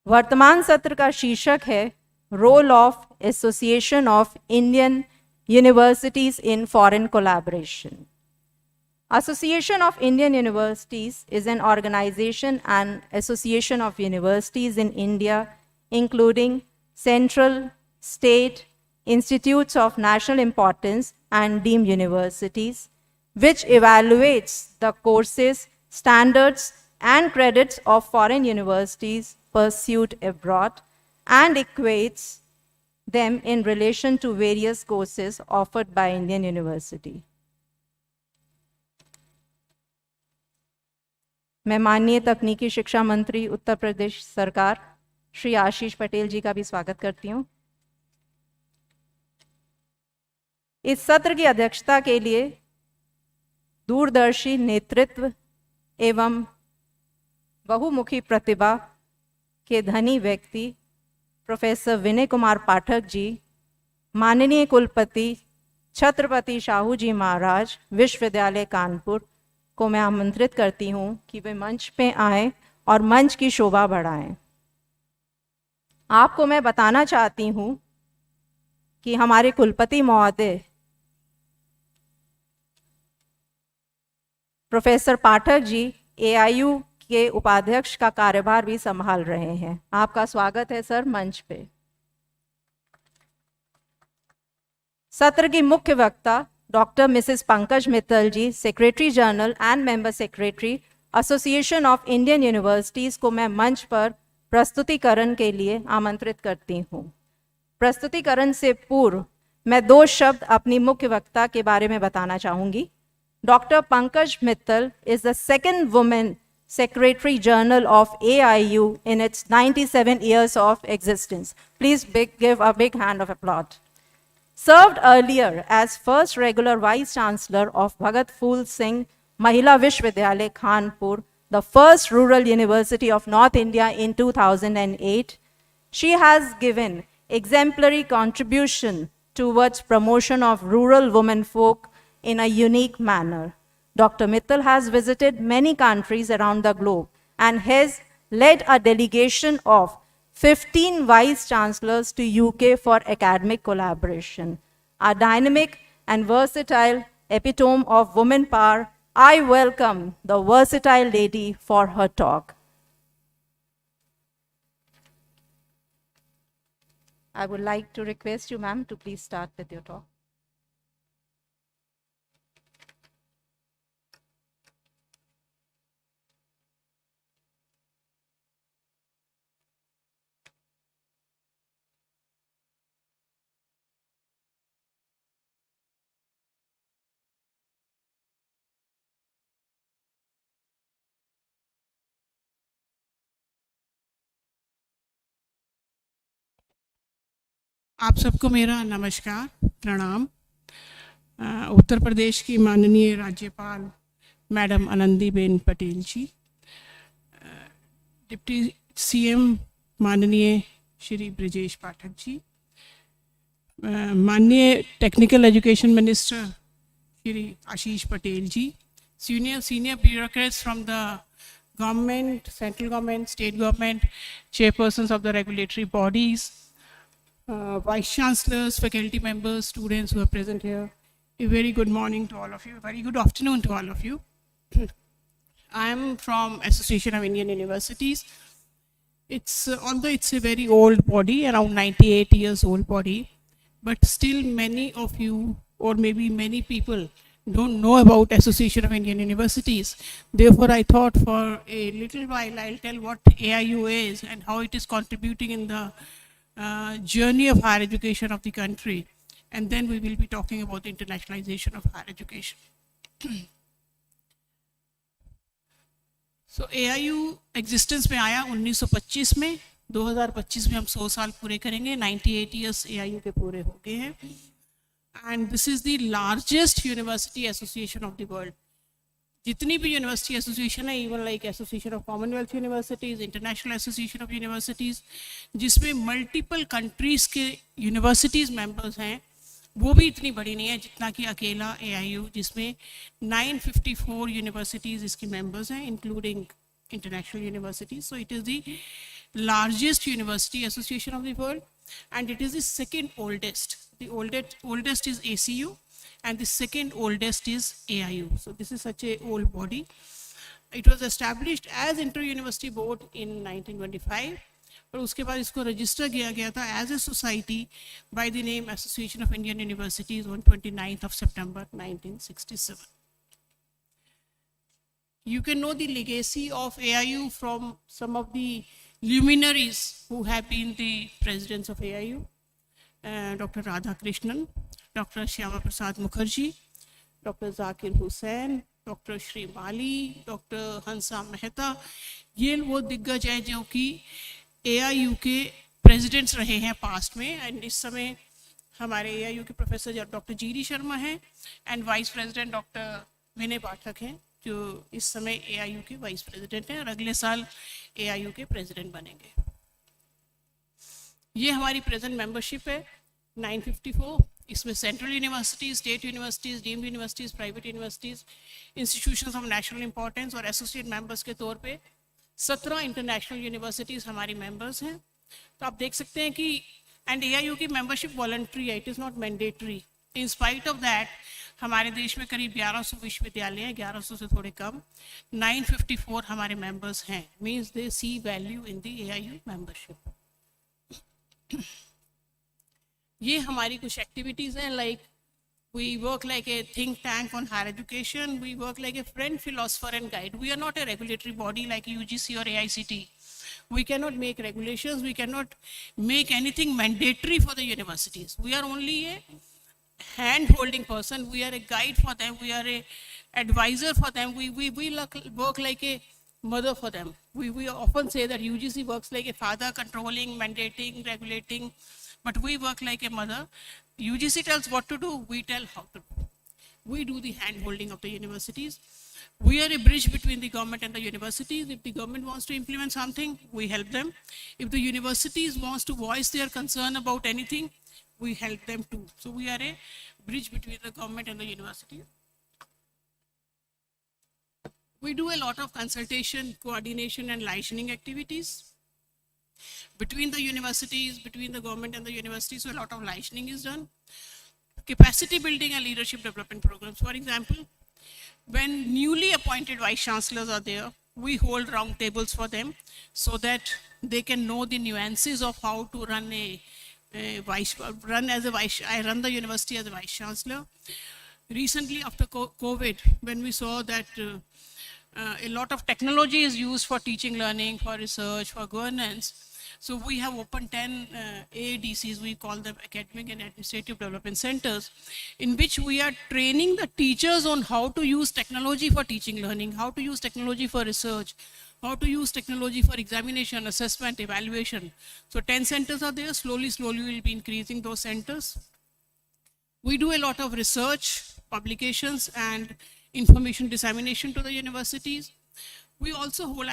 वर्तमान सत्र का शीर्षक है role of association of Indian universities in foreign collaboration. Association of Indian Universities is an organization and association of universities in India, including central, state, institutes of national importance and deemed universities, which evaluates the courses, standards, and credits of foreign universities pursued abroad and equates them in relation to various courses offered by Indian university. मैं माननीय तकनीकी शिक्षा मंत्री उत्तर प्रदेश सरकार श्री आशीष पटेल जी का भी स्वागत करती हूं. इस सत्र की अध्यक्षता के लिए दूरदर्शी नेतृत्व एवं बहुमुखी प्रतिभा के धनी व्यक्ति प्रोफेसर विनय कुमार पाठक जी, माननीय कुलपति छत्रपति शाहू जी महाराज विश्वविद्यालय कानपुर को मैं आमंत्रित करती हूं कि वे मंच पे आएं और मंच की शोभा बढ़ाएं. आपको मैं बताना चाहती हूं कि हमारे कुलपति महोदय प्रोफेसर पाठक जी एआईयू के उपाध्यक्ष का कार्यभार भी संभाल रहे हैं. आपका स्वागत है सर मंच पे. सत्र की मुख्य वक्ता doctor Mrs Pankaj Mittal ji, secretary general and member secretary association of Indian universities को मैं मंच पर प्रस्तुतिकरण के लिए आमंत्रित करती हूँ. प्रस्तुतिकरण से पूर्व मैं 2 शब्द अपनी मुख्य वक्ता के बारे में बताना चाहूँगी. Doctor Pankaj Mittal is the second women Secretary General of AIU in its 97 years of existence. Please give a big hand of applause. Served earlier as first regular Vice Chancellor of Bhagat Phool Singh Mahila Vishwavidyalaya Kanpur, the first rural university of North India in 2008, she has given exemplary contribution towards promotion of rural women folk in a unique manner. Dr. Mittal has visited many countries around the globe and has led a delegation of 15 vice chancellors to UK for academic collaboration. A dynamic and versatile epitome of women power, I welcome the versatile lady for her talk. I would like to request you, ma'am, to please start with your talk. आप सबको मेरा नमस्कार, प्रणाम. उत्तर प्रदेश की माननीय राज्यपाल madam Anandiben Patel ji, deputy CM माननीय श्री ब्रजेश पाठक जी, माननीय technical education minister Shri Ashish Patel ji, senior bureaucrats from the government, central government, state government, chairpersons of the regulatory bodies, vice chancellors, faculty members, students who are present here. A very good morning to all of you. Very good afternoon to all of you. I am from Association of Indian Universities. Although it's a very old body, around 98 years old body, but still many of you, or maybe many people, don't know about Association of Indian Universities. Therefore, I thought for a little while I'll tell what AIU is and how it is contributing in the journey of higher education of the country, and then we will be talking about the internationalization of higher education. So AIU existence में आया 1925 में. 2025 में हम 100 साल पूरे करेंगे. 98 years AIU के पूरे हो गए हैं. And this is the largest university association of the world. जितनी भी यूनिवर्सिटी एसोसिएशन है, even like association of Commonwealth universities, international association of universities, जिसमें मल्टीपल कंट्रीज़ के यूनिवर्सिटीज़ मेंबर्स हैं, वो भी इतनी बड़ी नहीं है जितना कि अकेला AIU, जिसमें 954 यूनिवर्सिटीज़ इसकी मेंबर्स हैं, including international universities. So it is the largest university association of the world, and it is the second oldest. The oldest is ACU, and the second oldest is AIU. So this is such a old body. It was established as inter-university board in 1925, और उसके बाद इसको register किया गया था as a society by the name association of Indian universities on 29th of September 1967. You can know the legacy of AIU from some of the luminaries who have been the presidents of AIU. Dr. Radha Krishnan, Dr. Shyama Prasad Mukherjee, Dr. Zakir Hussain, Dr. Shri Mali, Dr. Hansa Mehta. ये वो दिग्गज हैं जो कि AIU के presidents रहे हैं past में, एंड इस समय हमारे AIU के प्रोफेसर डॉक्टर जीडी शर्मा हैं एंड वाइस प्रेसिडेंट डॉक्टर विनय पाठक हैं जो इस समय AIU के वाइस प्रेसिडेंट हैं और अगले साल AIU के प्रेसिडेंट बनेंगे. ये हमारी प्रेजेंट मेंबरशिप है 954. इसमें central universities, state universities, deemed universities, private universities, institutions of national importance और एसोसिएट मेंबर्स के तौर पे 17 इंटरनेशनल यूनिवर्सिटीज़ हमारी मेंबर्स हैं. तो आप देख सकते हैं कि एंड AIU की मेंबरशिप वॉलंटरी है, it is not mandatory. In spite of that हमारे देश में करीब 1100 विश्वविद्यालय हैं, 1100 से थोड़े कम. 954 हमारे मेंबर्स हैं, means they see value in the AIU membership. ये हमारी कुछ एक्टिविटीज़ हैं, like we work like a think tank on higher education, we work like a friend, philosopher and guide. We are not a regulatory body like UGC or AICT. We cannot make regulations, we cannot make anything mandatory for the universities. We are only a hand-holding person, we are a guide for them, we are a advisor for them, we work like a mother for them. We often say that UGC works like a father, controlling, mandating, regulating, but we work like a mother. UGC tells what to do, we tell how to do. We do the hand-holding of the universities. We are a bridge between the government and the universities. If the government wants to implement something, we help them. If the universities wants to voice their concern about anything, we help them too. So we are a bridge between the government and the university. We do a lot of consultation, coordination and licensing activities between the universities, between the government and the universities. So a lot of licensing is done. Capacity building and leadership development programs. For example, when newly appointed vice chancellors are there, we hold round tables for them so that they can know the nuances of how to run I run the university as a vice chancellor. Recently, after COVID, when we saw that a lot of technology is used for teaching, learning, for research, for governance, so we have opened 10 AADCs, we call them Academic and Administrative Development Centers, in which we are training the teachers on how to use technology for teaching, learning, how to use technology for research, how to use technology for examination, assessment, evaluation. So 10 centers are there, slowly we will be increasing those centers. We do a lot of research, publications and information dissemination to the universities. We also hold,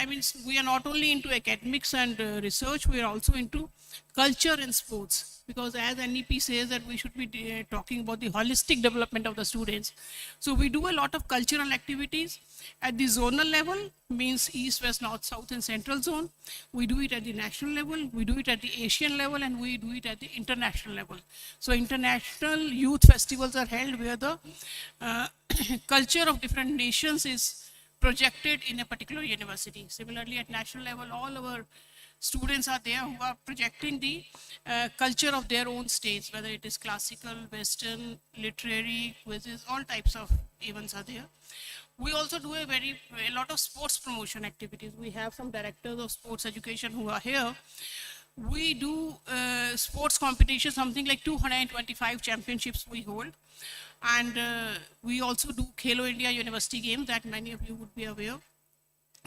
we are not only into academics and research, we are also into culture and sports, because as NEP says that we should be talking about the holistic development of the students. So we do a lot of cultural activities at the zonal level, means East, West, North, South and Central zone. We do it at the national level, we do it at the Asian level, and we do it at the international level. So international youth festivals are held where the culture of different nations is projected in a particular university. Similarly, at national level, all our students are there who are projecting the culture of their own states, whether it is classical, Western, literary, quizzes, all types of events are there. We also do a lot of sports promotion activities. We have some directors of sports education who are here. We do sports competition, something like 225 championships we hold. And we also do Khelo India University Games that many of you would be aware.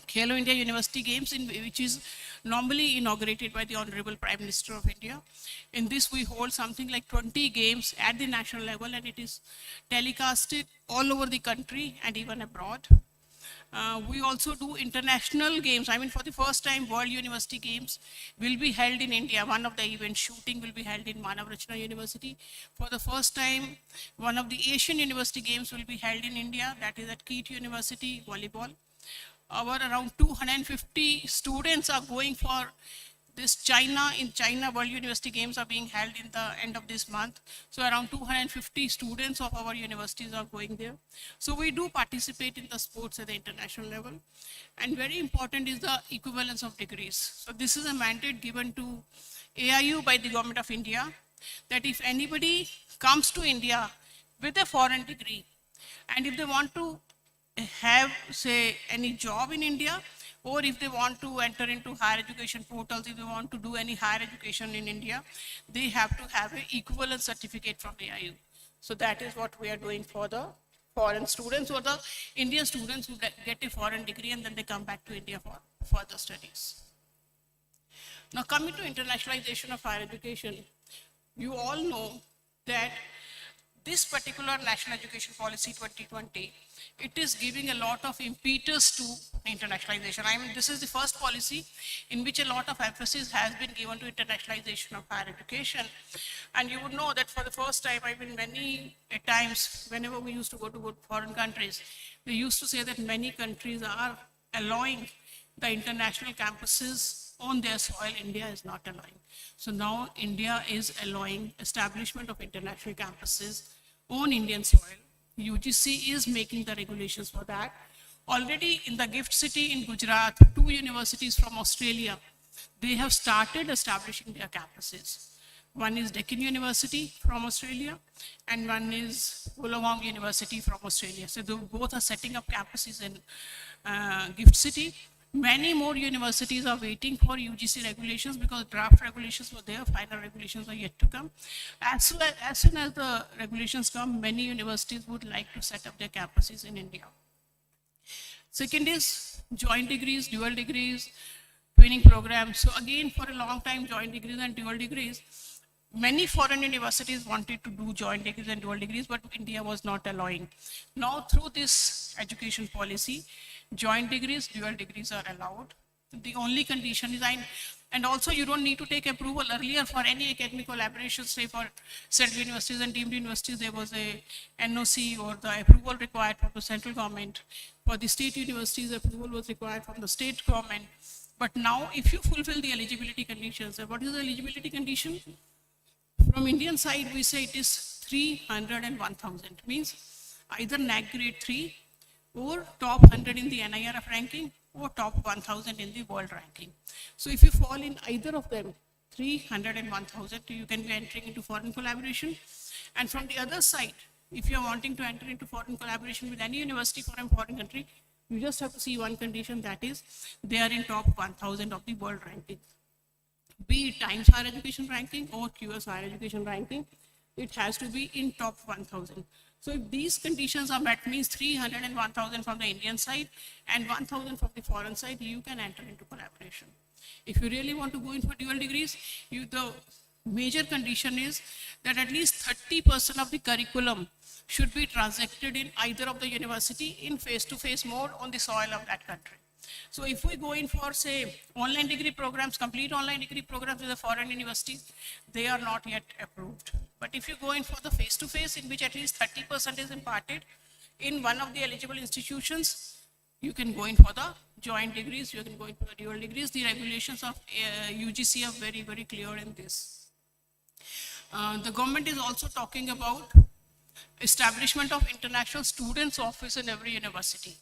Khelo India University Games, which is normally inaugurated by the Honorable Prime Minister of India. In this, we hold something like 20 games at the national level, and it is telecasted all over the country and even abroad. We also do international games. For the first time, World University Games will be held in India. One of the events, shooting, will be held in Manav Rachna University. For the first time, one of the Asian University Games will be held in India. That is at KIET University, volleyball. Our around 250 students are going for this in China, World University Games are being held in the end of this month. So around 250 students of our universities are going there. So we do participate in the sports at the international level. And very important is the equivalence of degrees. So this is a mandate given to AIU by the Government of India, that if anybody comes to India with a foreign degree, and if they want to have, say, any job in India, or if they want to enter into higher education portals, if they want to do any higher education in India, they have to have an equivalent certificate from AIU. So that is what we are doing for the foreign students or the Indian students who get a foreign degree and then they come back to India for further studies. Now coming to internationalization of higher education, you all know that this particular National Education Policy 2020, it is giving a lot of impetus to internationalization. I mean, this is the first policy in which a lot of emphasis has been given to internationalization of higher education. And you would know that for the first time, I mean, many times, whenever we used to go to foreign countries, they used to say that many countries are allowing the international campuses on their soil. India is not allowing. So now India is allowing establishment of international campuses on Indian soil. UGC is making the regulations for that. Already in the GIFT City in Gujarat, 2 universities from Australia, they have started establishing their campuses. One is Deccan University from Australia, and one is Wollongong University from Australia. So they both are setting up campuses in GIFT City. Many more universities are waiting for UGC regulations because draft regulations were there, final regulations are yet to come. As soon as the regulations come, many universities would like to set up their campuses in India. Second is joint degrees, dual degrees, training programs. So again, for a long time, joint degrees and dual degrees. Many foreign universities wanted to do joint degrees and dual degrees, but India was not allowing. Now, through this education policy, joint degrees, dual degrees are allowed. The only condition is, and also you don't need to take approval. Earlier, for any academic collaboration, say for central universities and deemed universities, there was a NOC or the approval required from the central government. For the state universities, approval was required from the state government. But now, if you fulfill the eligibility conditions, what is the eligibility condition? From Indian side, we say it is 300 and 1000. Means either NAC grade 3 or top 100 in the NIRF ranking or top 1000 in the world ranking. So if you fall in either of them, 300 and 1000, you can be entering into foreign collaboration. And from the other side, if you are wanting to enter into foreign collaboration with any university from a foreign country, you just have to see one condition, that is they are in top 1000 of the world ranking. Be it Times Higher Education ranking or QS Higher Education ranking, it has to be in top 1000. So if these conditions are met, means 300 and 1000 from the Indian side and 1000 from the foreign side, you can enter into collaboration. If you really want to go in for dual degrees, the major condition is that at least 30% of the curriculum should be transacted in either of the university in face-to-face mode on the soil of that country. So if we go in for, say, online degree programs, complete online degree programs with the foreign universities, they are not yet approved. But if you go in for the face-to-face, in which at least 30% is imparted in one of the eligible institutions, you can go in for the joint degrees, you can go in for the dual degrees. The regulations of UGC are very, very clear in this. The government is also talking about establishment of international students office in every university.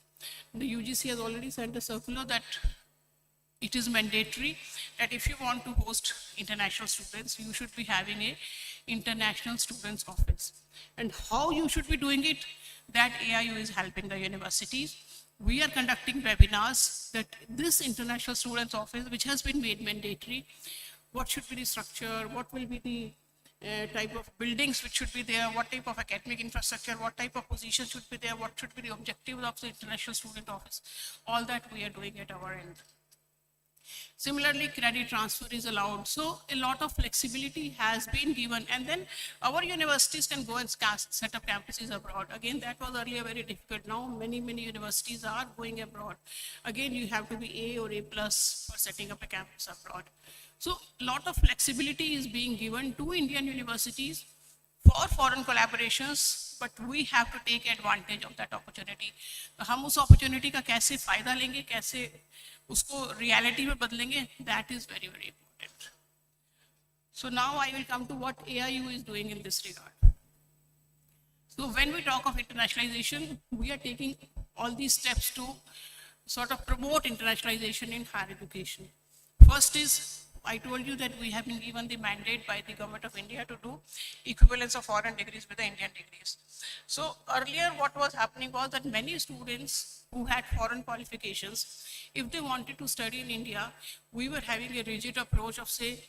The UGC has already sent a circular that it is mandatory that if you want to host international students, you should be having a international students office. And how you should be doing it, that AIU is helping the universities. We are conducting webinars that this international students office, which has been made mandatory, what should be the structure, what will be the type of buildings which should be there, what type of academic infrastructure, what type of position should be there, what should be the objectives of the international student office. All that we are doing at our end. Similarly, credit transfer is allowed. So a lot of flexibility has been given, and then our universities can go and set up campuses abroad. Again, that was earlier very difficult. Now many universities are going abroad. Again, you have to be A or A+ for setting up a campus abroad. So a lot of flexibility is being given to Indian universities for foreign collaborations, but we have to take advantage of that opportunity. हम उस opportunity का कैसे फायदा लेंगे, कैसे उसको reality में बदलेंगे, that is very, very important. So now I will come to what AIU is doing in this regard. So when we talk of internationalization, we are taking all these steps to sort of promote internationalization in higher education. First is, I told you that we have been given the mandate by the government of India to do equivalence of foreign degrees with the Indian degrees. So earlier what was happening was that many students who had foreign qualifications, if they wanted to study in India, we were having a rigid approach of say,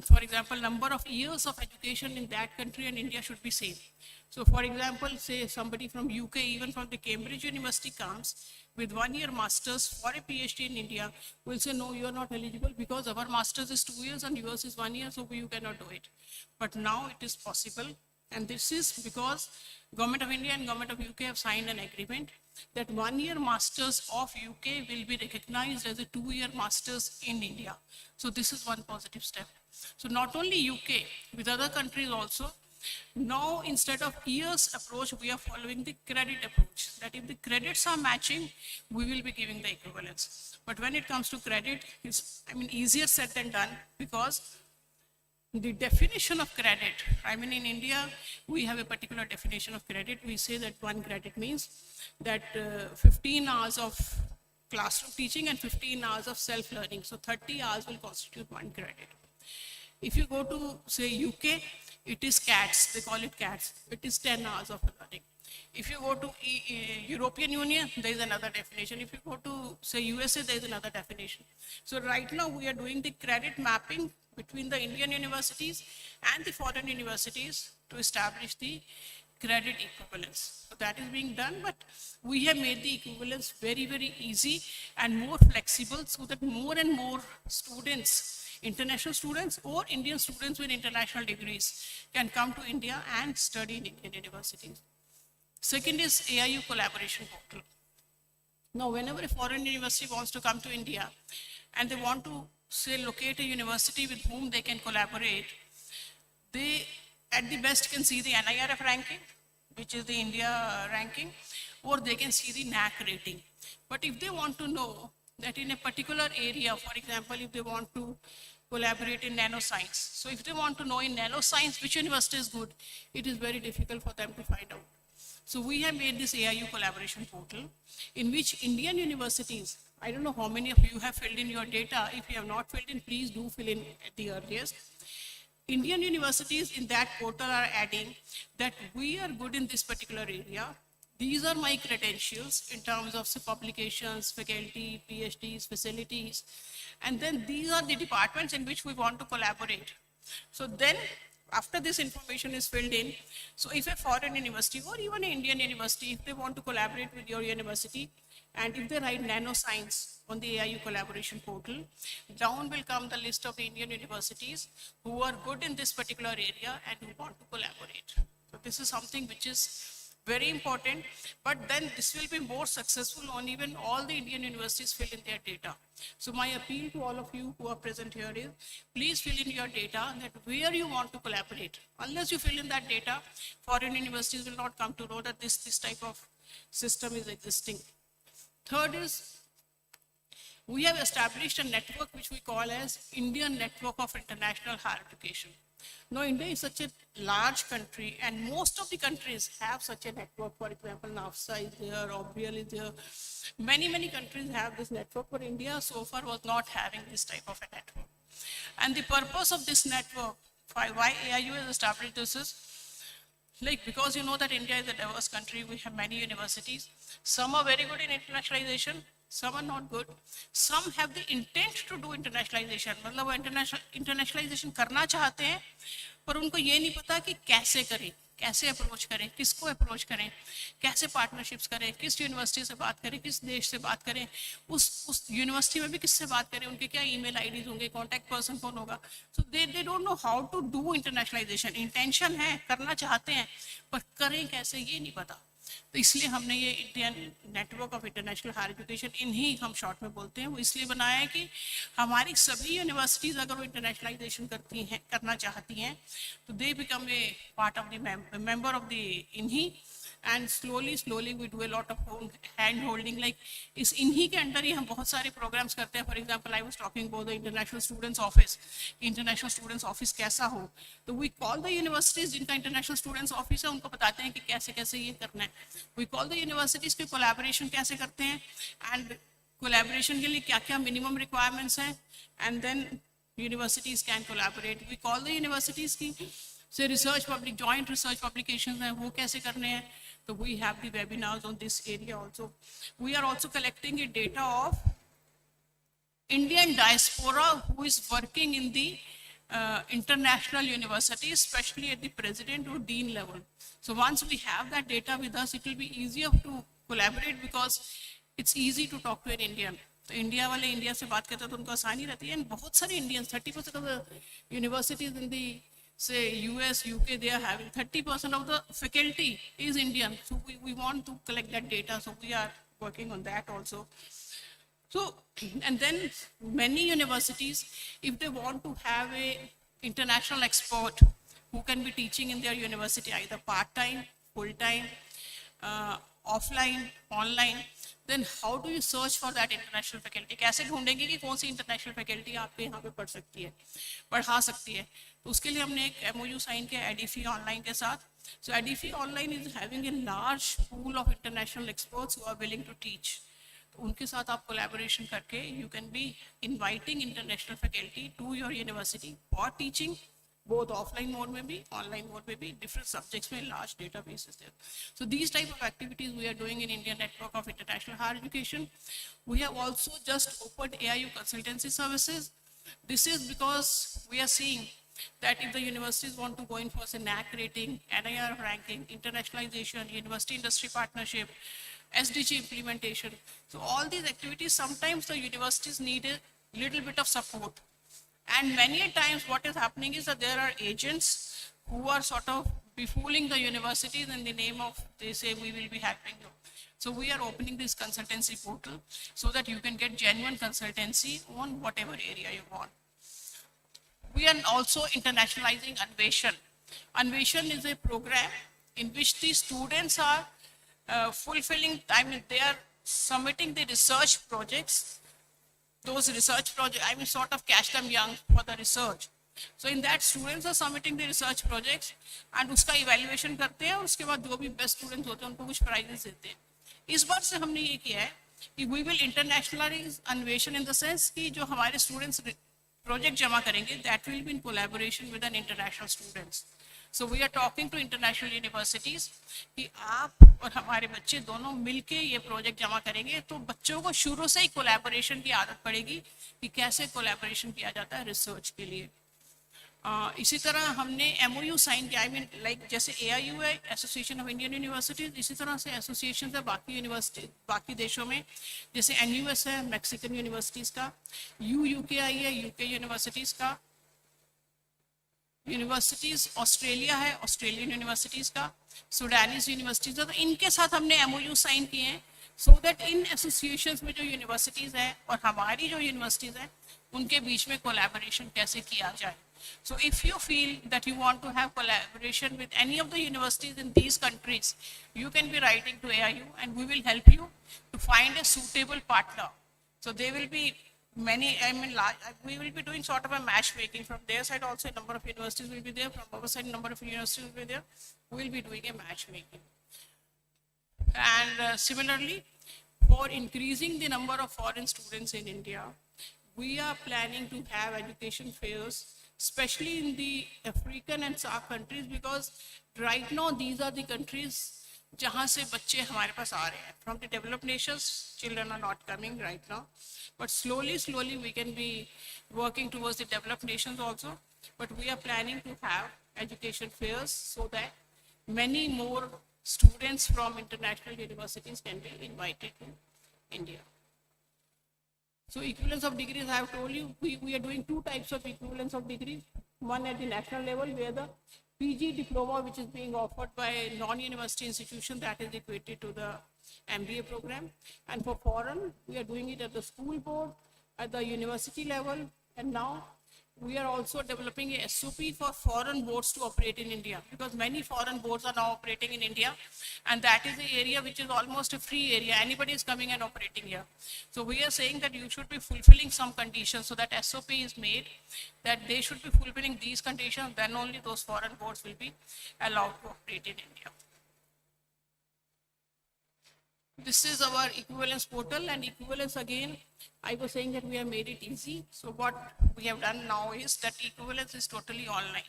for example, number of years of education in that country and India should be same. So for example, say somebody from UK, even from the Cambridge University comes with 1 year masters for a PhD in India, will say, no, you are not eligible because our masters is 2 years and yours is 1 year, so you cannot do it. But now it is possible. And this is because Government of India and Government of UK have signed an agreement that 1 year masters of UK will be recognized as a 2 year masters in India. So this is one positive step. So not only UK, with other countries also, now instead of years approach, we are following the credit approach. That if the credits are matching, we will be giving the equivalence. But when it comes to credit, it's easier said than done, because the definition of credit, in India, we have a particular definition of credit. We say that 1 credit means that 15 hours of classroom teaching and 15 hours of self-learning. So 30 hours will constitute 1 credit. If you go to, say, UK, it is CATS, they call it CATS. It is 10 hours of learning. If you go to European Union, there is another definition. If you go to, say, USA, there is another definition. So right now we are doing the credit mapping between the Indian universities and the foreign universities to establish the credit equivalence. So that is being done, but we have made the equivalence very, very easy and more flexible so that more and more students, international students or Indian students with international degrees, can come to India and study in Indian universities. Second is AIU collaboration portal. Now, whenever a foreign university wants to come to India and they want to, say, locate a university with whom they can collaborate, they at the best can see the NIRF ranking, which is the India ranking, or they can see the NAC rating. But if they want to know that in a particular area, for example, if they want to collaborate in nanoscience, so if they want to know in nanoscience which university is good, it is very difficult for them to find out. So we have made this AIU collaboration portal in which Indian universities, I don't know how many of you have filled in your data. If you have not filled in, please do fill in at the earliest. Indian universities in that portal are adding that we are good in this particular area. These are my credentials in terms of publications, faculty, PhDs, facilities. And then these are the departments in which we want to collaborate. So then after this information is filled in, so if a foreign university or even an Indian university, if they want to collaborate with your university, and if they write nanoscience on the AIU collaboration portal, down will come the list of the Indian universities who are good in this particular area and who want to collaborate. So this is something which is very important, but then this will be more successful on even all the Indian universities fill in their data. So my appeal to all of you who are present here is, please fill in your data that where you want to collaborate. Unless you fill in that data, foreign universities will not come to know that this type of system is existing. Third is, we have established a network which we call as Indian Network of International Higher Education. Now, India is such a large country, and most of the countries have such a network. For example, NAFSA is there, OBRL is there. Many countries have this network, but India so far was not having this type of a network. And the purpose of this network, why AIU has established this is, because you know that India is a diverse country, we have many universities. Some are very good in internationalization, some are not good. Some have the intent to do internationalization, मतलब वो internationalization करना चाहते हैं, पर उनको ये नहीं पता कि कैसे करें, कैसे अप्रोच करें, किसको अप्रोच करें, कैसे पार्टनरशिप्स करें, किस यूनिवर्सिटी से बात करें, किस देश से बात करें, उस यूनिवर्सिटी में भी किससे बात करें, उनके क्या ईमेल आईडीज होंगे, कॉन्टैक्ट पर्सन कौन होगा. So they don't know how to do internationalization. Intention है, करना चाहते हैं, पर करें कैसे ये नहीं पता. तो इसलिए हमने ये Indian network of international higher education, इन्हीं हम शॉर्ट में बोलते हैं, वो इसलिए बनाया है कि हमारी सभी यूनिवर्सिटीज़ अगर वो इंटरनेशनलाइजेशन करती हैं, करना चाहती हैं, तो they become a part of the member of the इन्हीं, and slowly we do a lot of hand holding, like इस इन्हीं के अंडर ही हम बहुत सारे programs करते हैं. For example, I was talking about the international students office. International students office कैसा हो, तो we call the universities जिनका international students office है, उनको बताते हैं कि कैसे कैसे ये करना है. We call the universities के collaboration कैसे करते हैं, and collaboration के लिए क्या क्या minimum requirements हैं, and then universities can collaborate. We call the universities की से research public joint research publications हैं, वो कैसे करने हैं. So we have the webinars on this area also. We are also collecting a data of Indian diaspora who is working in the international universities, especially at the president or dean level. So once we have that data with us, it will be easier to collaborate because it's easy to talk to an Indian. तो India वाले India से बात करते हैं तो उनको आसानी रहती है. एंड बहुत सारे Indians 30% of the universities in the say US, UK, they are having 30% of the faculty is Indian. So we want to collect that data. So we are working on that also. So, and then many universities, if they want to have a international expert who can be teaching in their university, either part-time, full-time, offline, online, then how do you search for that international faculty? कैसे ढूंढेंगे कि कौन सी international faculty आपके यहाँ पे पढ़ सकती है, पढ़ा सकती है. तो उसके लिए हमने एक MOU साइन किया एडीफी ऑनलाइन के साथ. So एडीफी online is having a large pool of international experts who are willing to teach. तो उनके साथ आप collaboration करके you can be inviting international faculty to your university for teaching, both offline mode में भी, online mode में भी, different subjects में, large databases there. So these type of activities we are doing in Indian Network of International Higher Education. We have also just opened AIU consultancy services. This is because we are seeing that if the universities want to go in for say NAC rating, NIR ranking, internationalization, university industry partnership, SDG implementation, so all these activities, sometimes the universities need a little bit of support. And many a times what is happening is that there are agents who are sort of befooling the universities in the name of, they say, we will be helping you. So we are opening this consultancy portal so that you can get genuine consultancy on whatever area you want. We are also internationalizing Anveshan. Anveshan is a program in which the students are fulfilling, I mean, they are submitting the research projects. Those research projects, I mean, sort of catch them young for the research. So in that, students are submitting the research projects and उसका evaluation करते हैं और उसके बाद जो भी best students होते हैं उनको कुछ prizes देते हैं. इस बार से हमने ये किया है कि we will internationalize Anveshan in the sense कि जो हमारे students project जमा करेंगे, that will be in collaboration with an international students. So we are talking to international universities कि आप और हमारे बच्चे दोनों मिलके ये प्रोजेक्ट जमा करेंगे, तो बच्चों को शुरू से ही कोलैबोरेशन की आदत पड़ेगी कि कैसे कोलैबोरेशन किया जाता है रिसर्च के लिए. इसी तरह हमने MOU साइन किया, आई मीन लाइक जैसे AIU है, एसोसिएशन ऑफ इंडियन यूनिवर्सिटीज, इसी तरह से एसोसिएशन है बाकी यूनिवर्सिटी, बाकी देशों में, जैसे NUS है मैक्सिकन यूनिवर्सिटीज़ का, UKI है UK यूनिवर्सिटीज़ का, यूनिवर्सिटीज़ ऑस्ट्रेलिया है ऑस्ट्रेलियन यूनिवर्सिटीज़ का, सुडानीज यूनिवर्सिटीज़ है. तो इनके साथ हमने MOU साइन किए हैं सो दैट इन एसोसिएशंस में जो यूनिवर्सिटीज़ हैं और हमारी जो यूनिवर्सिटीज़ हैं उनके बीच में कोलैबोरेशन कैसे किया जाए. So if you feel that you want to have collaboration with any of the universities in these countries, you can be writing to AIU and we will help you to find a suitable partner. So there will be many, I mean, we will be doing sort of a matchmaking from their side also. A number of universities will be there, from our side a number of universities will be there. We will be doing a matchmaking. And similarly, for increasing the number of foreign students in India, we are planning to have education fairs, especially in the African and SAARC countries, because right now these are the countries जहाँ से बच्चे हमारे पास आ रहे हैं. From the developed nations, children are not coming right now, but slowly we can be working towards the developed nations also. But we are planning to have education fairs so that many more students from international universities can be invited to India. So equivalence of degrees, I have told you, we are doing two types of equivalence of degrees. One at the national level where the PG diploma, which is being offered by a non-university institution, that is equated to the MBA program. And for foreign, we are doing it at the school board, at the university level, and now we are also developing a SOP for foreign boards to operate in India, because many foreign boards are now operating in India, and that is the area which is almost a free area. Anybody is coming and operating here. So we are saying that you should be fulfilling some conditions, so that SOP is made, that they should be fulfilling these conditions, then only those foreign boards will be allowed to operate in India. This is our equivalence portal, and equivalence, again, I was saying that we have made it easy. So what we have done now is that equivalence is totally online.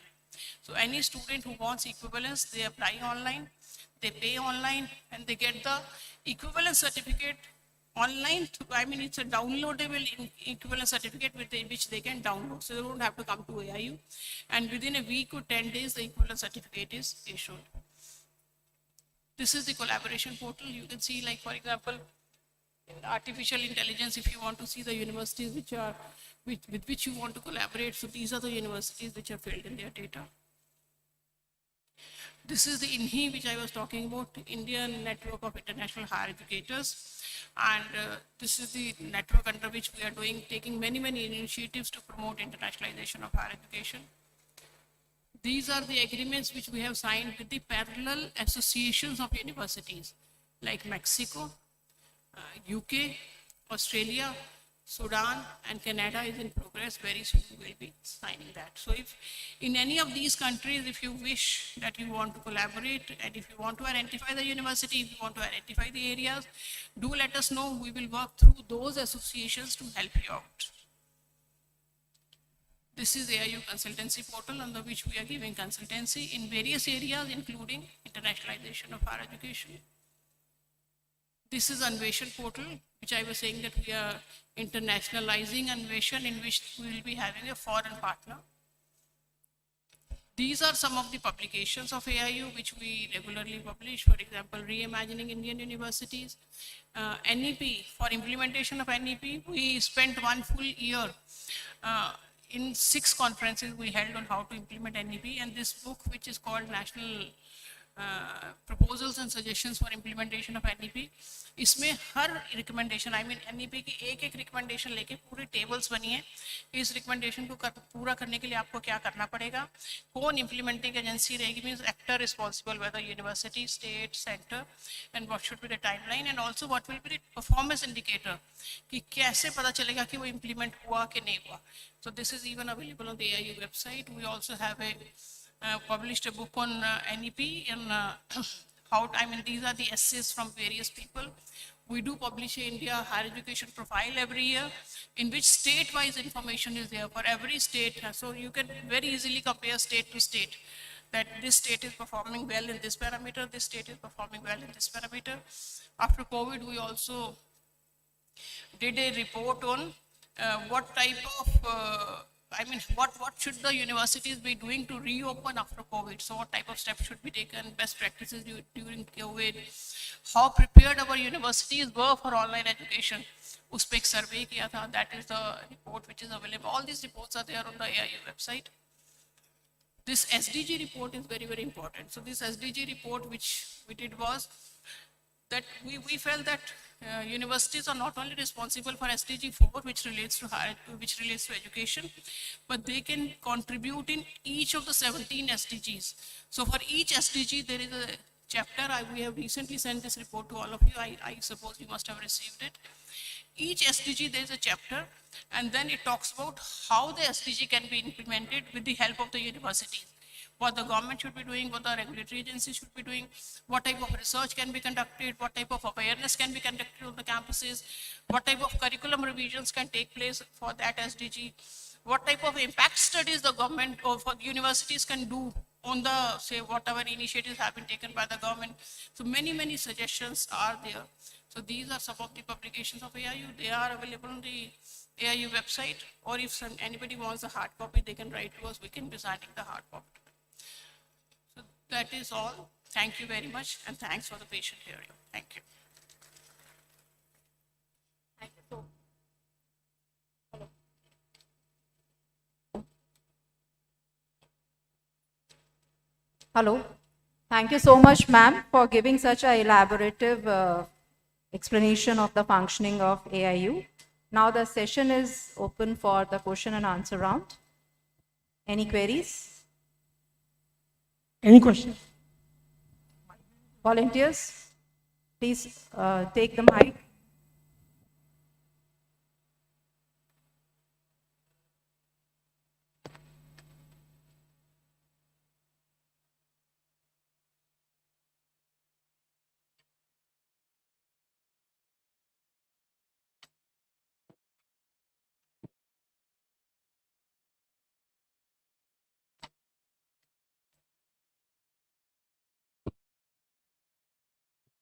So any student who wants equivalence, they apply online, they pay online, and they get the equivalence certificate online. It's a downloadable equivalence certificate which they can download. So they don't have to come to AIU. And within a week or 10 days, the equivalence certificate is issued. This is the collaboration portal. You can see, like, for example, in artificial intelligence, if you want to see the universities with which you want to collaborate, so these are the universities which are filled in their data. This is the INHI, which I was talking about, Indian Network of International Higher Educators. And this is the network under which we are taking many initiatives to promote internationalization of higher education. These are the agreements which we have signed with the parallel associations of universities, like Mexico, UK, Australia, Sudan, and Canada is in progress. Very soon we will be signing that. So if in any of these countries, if you wish that you want to collaborate, and if you want to identify the university, if you want to identify the areas, do let us know. We will work through those associations to help you out. This is AIU consultancy portal, under which we are giving consultancy in various areas, including internationalization of higher education. This is Anveshan portal, which I was saying that we are internationalizing Anveshan, in which we will be having a foreign partner. These are some of the publications of AIU which we regularly publish. For example, Reimagining Indian Universities. NEP, for implementation of NEP, we spent 1 full year in 6 conferences we held on how to implement NEP, and this book, which is called National Proposals and Suggestions for Implementation of NEP, इसमें हर recommendation, NEP की एक recommendation लेके पूरी tables बनी है. इस recommendation को पूरा करने के लिए आपको क्या करना पड़ेगा, कौन इम्प्लीमेंटिंग एजेंसी रहेगी, means actor responsible whether university, state, centre, and what should be the timeline, and also what will be the performance indicator, कि कैसे पता चलेगा कि वो इम्प्लीमेंट हुआ कि नहीं हुआ. So this is even available on the AIU website. We also have published a book on NEP, and these are the essays from various people. We do publish a India higher education profile every year, in which state-wise information is there for every state. So you can very easily compare state to state, that this state is performing well in this parameter, this state is performing well in this parameter. After COVID, we also did a report on what type of, what should the universities be doing to reopen after COVID? So what type of steps should be taken, best practices during COVID, how prepared our universities were for online education. उस पे एक survey किया था. That is the report which is available. All these reports are there on the AIU website. This SDG report is very important. So this SDG report which we did was that we felt that universities are not only responsible for SDG 4, which relates to education, but they can contribute in each of the 17 SDGs. So for each SDG, there is a chapter. We have recently sent this report to all of you. I suppose you must have received it. Each SDG, there is a chapter, and then it talks about how the SDG can be implemented with the help of the universities. What the government should be doing, what the regulatory agencies should be doing, what type of research can be conducted, what type of awareness can be conducted on the campuses, what type of curriculum revisions can take place for that SDG, what type of impact studies the government or for universities can do on the, say, whatever initiatives have been taken by the government. So many suggestions are there. So these are some of the publications of AIU. They are available on the AIU website, or if anybody wants a hard copy, they can write to us. We can be sending the hard copy. So that is all. Thank you very much, and thanks for the patient hearing. Thank you. Thank you so much. Hello. Thank you so much, ma'am, for giving such an elaborative explanation of the functioning of AIU. Now the session is open for the question and answer round. Any queries? Any question? Volunteers, please take the mic.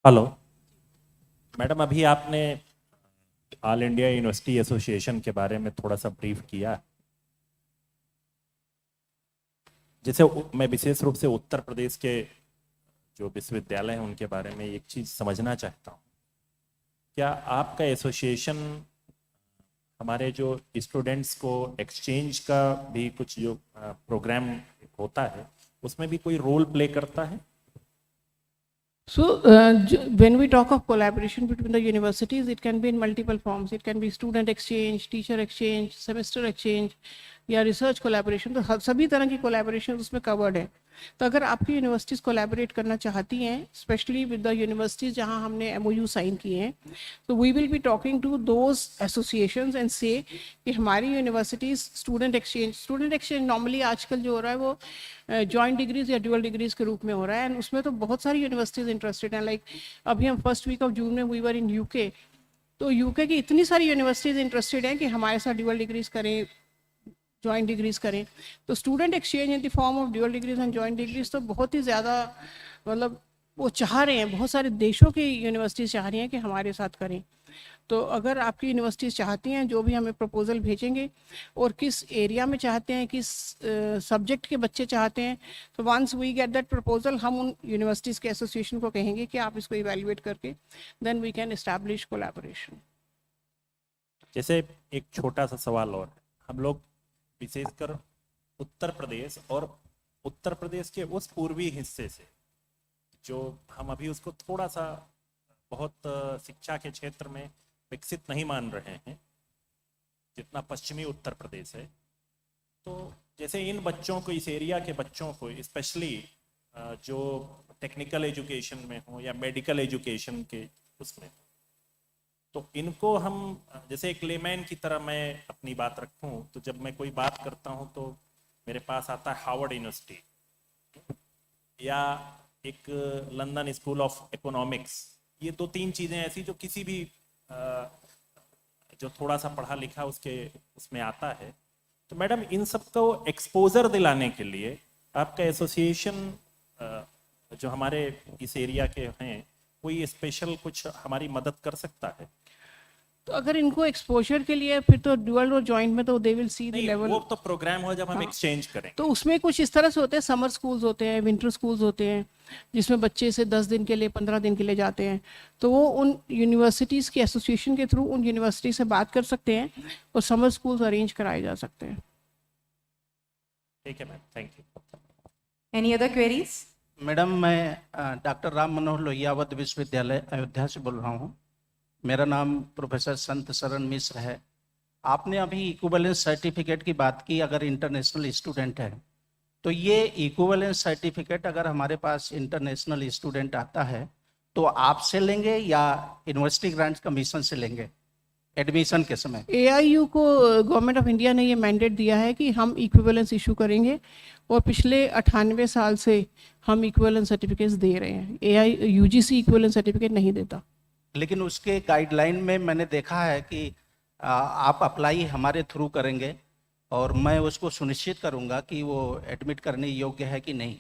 Hello madam, अभी आपने all India university association के बारे में थोड़ा सा brief किया। जैसे मैं विशेष रूप से उत्तर प्रदेश के जो विश्वविद्यालय हैं उनके बारे में एक चीज़ समझना चाहता हूँ। क्या आपका एसोसिएशन हमारे जो स्टूडेंट्स को एक्सचेंज का भी कुछ जो प्रोग्राम होता है उसमें भी कोई रोल प्ले करता है? So, when we talk of collaboration between the universities, it can be in multiple forms. It can be student exchange, teacher exchange, semester exchange, या रिसर्च कोलैबोरेशन। तो सभी तरह की कोलैबोरेशन उसमें कवर्ड है। तो अगर आपकी यूनिवर्सिटीज़ कोलैबोरेट करना चाहती हैं, स्पेशली विद द यूनिवर्सिटीज़ जहां हमने MOU साइन किए हैं, तो we will be talking to those associations and say कि हमारी यूनिवर्सिटीज़ स्टूडेंट एक्सचेंज नॉर्मली आजकल जो हो रहा है वो जॉइंट डिग्रीज या ड्यूअल डिग्रीज के रूप में हो रहा है। एंड उसमें तो बहुत सारी यूनिवर्सिटीज़ इंटरेस्टेड हैं। लाइक अभी हम फर्स्ट वीक ऑफ जून में वी वर इन UK, तो UK की इतनी सारी यूनिवर्सिटीज़ इंटरेस्टेड हैं कि हमारे साथ ड्यूअल डिग्रीज करें, जॉइंट डिग्रीज करें। तो student exchange in the form of dual degrees and joint degrees तो बहुत ही ज़्यादा, मतलब वो चाह रहे हैं, बहुत सारे देशों की यूनिवर्सिटीज़ चाह रही हैं कि हमारे साथ करें। तो अगर आपकी यूनिवर्सिटीज़ चाहती हैं, जो भी हमें प्रपोजल भेजेंगे और किस एरिया में चाहते हैं, किस सब्जेक्ट के बच्चे चाहते हैं, तो once we get that proposal हम उन यूनिवर्सिटीज़ के एसोसिएशन को कहेंगे कि आप इसको इवैल्यूएट करके then we can establish collaboration. जैसे एक छोटा सा सवाल और, हम लोग विशेषकर उत्तर प्रदेश और उत्तर प्रदेश के उस पूर्वी हिस्से से, जो हम अभी उसको थोड़ा सा बहुत शिक्षा के क्षेत्र में विकसित नहीं मान रहे हैं जितना पश्चिमी उत्तर प्रदेश है, तो जैसे इन बच्चों को, इस एरिया के बच्चों को स्पेशली जो टेक्निकल एजुकेशन में हो या मेडिकल एजुकेशन के उसमें हो, तो इनको हम, जैसे एक लेमैन की तरह मैं अपनी बात रखूं, तो जब मैं कोई बात करता हूं तो मेरे पास आता है हार्वर्ड यूनिवर्सिटी या एक लंदन स्कूल ऑफ इकोनॉमिक्स। ये 2-3 चीज़ें ऐसी जो किसी भी जो थोड़ा सा पढ़ा लिखा उसमें आता है। तो मैडम, इन सबको एक्सपोजर दिलाने के लिए आपका एसोसिएशन जो हमारे इस एरिया के हैं, कोई स्पेशल कुछ हमारी मदद कर सकता है? तो अगर इनको एक्सपोजर के लिए फिर तो ड्यूअल और जॉइंट में तो they will see the level. वो तो प्रोग्राम हो जब हम एक्सचेंज करें, तो उसमें कुछ इस तरह से होते हैं, समर स्कूल्स होते हैं, विंटर स्कूल्स होते हैं, जिसमें बच्चे से 10 दिन के लिए, 15 दिन के लिए जाते हैं। तो वो उन यूनिवर्सिटीज़ की एसोसिएशन के थ्रू उन यूनिवर्सिटी से बात कर सकते हैं और समर स्कूल्स अरेंज कराए जा सकते हैं। ठीक है ma'am, thank you. Any other queries? Madam, मैं डॉक्टर राम मनोहर लोहिया अवध विश्वविद्यालय अयोध्या से बोल रहा हूँ। मेरा नाम प्रोफेसर संत शरण मिश्र है। आपने अभी इक्विवेलेंस सर्टिफिकेट की बात की, अगर इंटरनेशनल स्टूडेंट है तो ये इक्विवेलेंस सर्टिफिकेट अगर हमारे पास इंटरनेशनल स्टूडेंट आता है तो आपसे लेंगे या यूनिवर्सिटी ग्रांट्स कमीशन से लेंगे एडमिशन के समय? AIU को गवर्नमेंट ऑफ इंडिया ने ये मैंडेट दिया है कि हम इक्विवेलेंस इशू करेंगे और पिछले 98 साल से हम इक्विवेलेंस सर्टिफिकेट्स दे रहे हैं। UGC इक्विवेलेंस सर्टिफिकेट नहीं देता। लेकिन उसके गाइडलाइन में मैंने देखा है कि आप अप्लाई हमारे थ्रू करेंगे और मैं उसको सुनिश्चित करूंगा कि वो एडमिट करने योग्य है कि नहीं।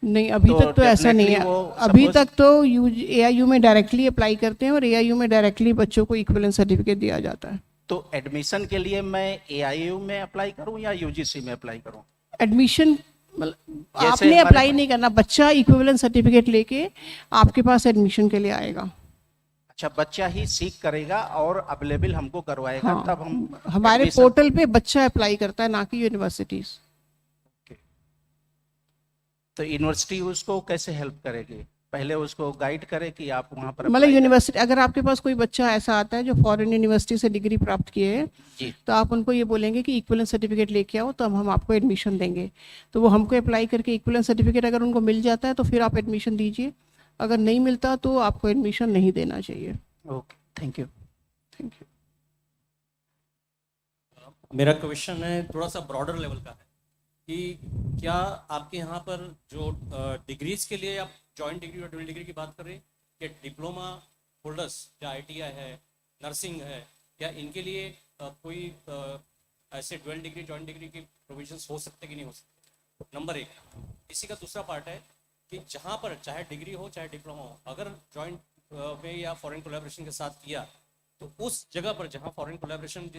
नहीं, अभी तक तो ऐसा नहीं है। अभी तक तो AIU में डायरेक्टली अप्लाई करते हैं और AIU में डायरेक्टली बच्चों को इक्विवेलेंस सर्टिफिकेट दिया जाता है। तो एडमिशन के लिए मैं AIU में अप्लाई करूं या UGC में अप्लाई करूं? एडमिशन आपने अप्लाई नहीं करना, बच्चा इक्विवेलेंस सर्टिफिकेट लेके आपके पास एडमिशन के लिए आएगा। अच्छा, बच्चा ही सीख करेगा और अवेलेबल हमको करवाएगा। हाँ, तब हम हमारे पोर्टल पे बच्चा अप्लाई करता है, ना कि यूनिवर्सिटीज। तो यूनिवर्सिटी उसको कैसे हेल्प करेगी? पहले उसको गाइड करें कि आप वहाँ पर मतलब apply यूनिवर्सिटी, अगर आपके पास कोई बच्चा ऐसा आता है जो फॉरेन यूनिवर्सिटी से डिग्री प्राप्त किए है, जी। तो आप उनको ये बोलेंगे कि इक्विवेलेंस सर्टिफिकेट लेके आओ, तब हम आपको एडमिशन देंगे। तो वो हमको अप्लाई करके इक्विवेलेंस सर्टिफिकेट अगर उनको मिल जाता है तो फिर आप एडमिशन दीजिए, अगर नहीं मिलता तो आपको एडमिशन नहीं देना चाहिए। Okay, thank you. Thank you. मेरा क्वेश्चन है थोड़ा सा ब्रॉडर लेवल का है कि क्या आपके यहाँ पर जो डिग्रीज के लिए आप जॉइंट डिग्री और डबल डिग्री की बात कर रहे हैं, कि डिप्लोमा होल्डर्स या ITI है, नर्सिंग है, क्या इनके लिए कोई ऐसे डुअल डिग्री जॉइंट डिग्री की प्रोविजंस हो सकते कि नहीं हो सकते? नंबर 1। इसी का दूसरा पार्ट है कि जहाँ पर चाहे डिग्री हो चाहे डिप्लोमा हो, अगर जॉइंट में या फॉरेन कोलैबोरेशन के साथ किया, तो उस जगह पर जहाँ फॉरेन कोलैबोरेशन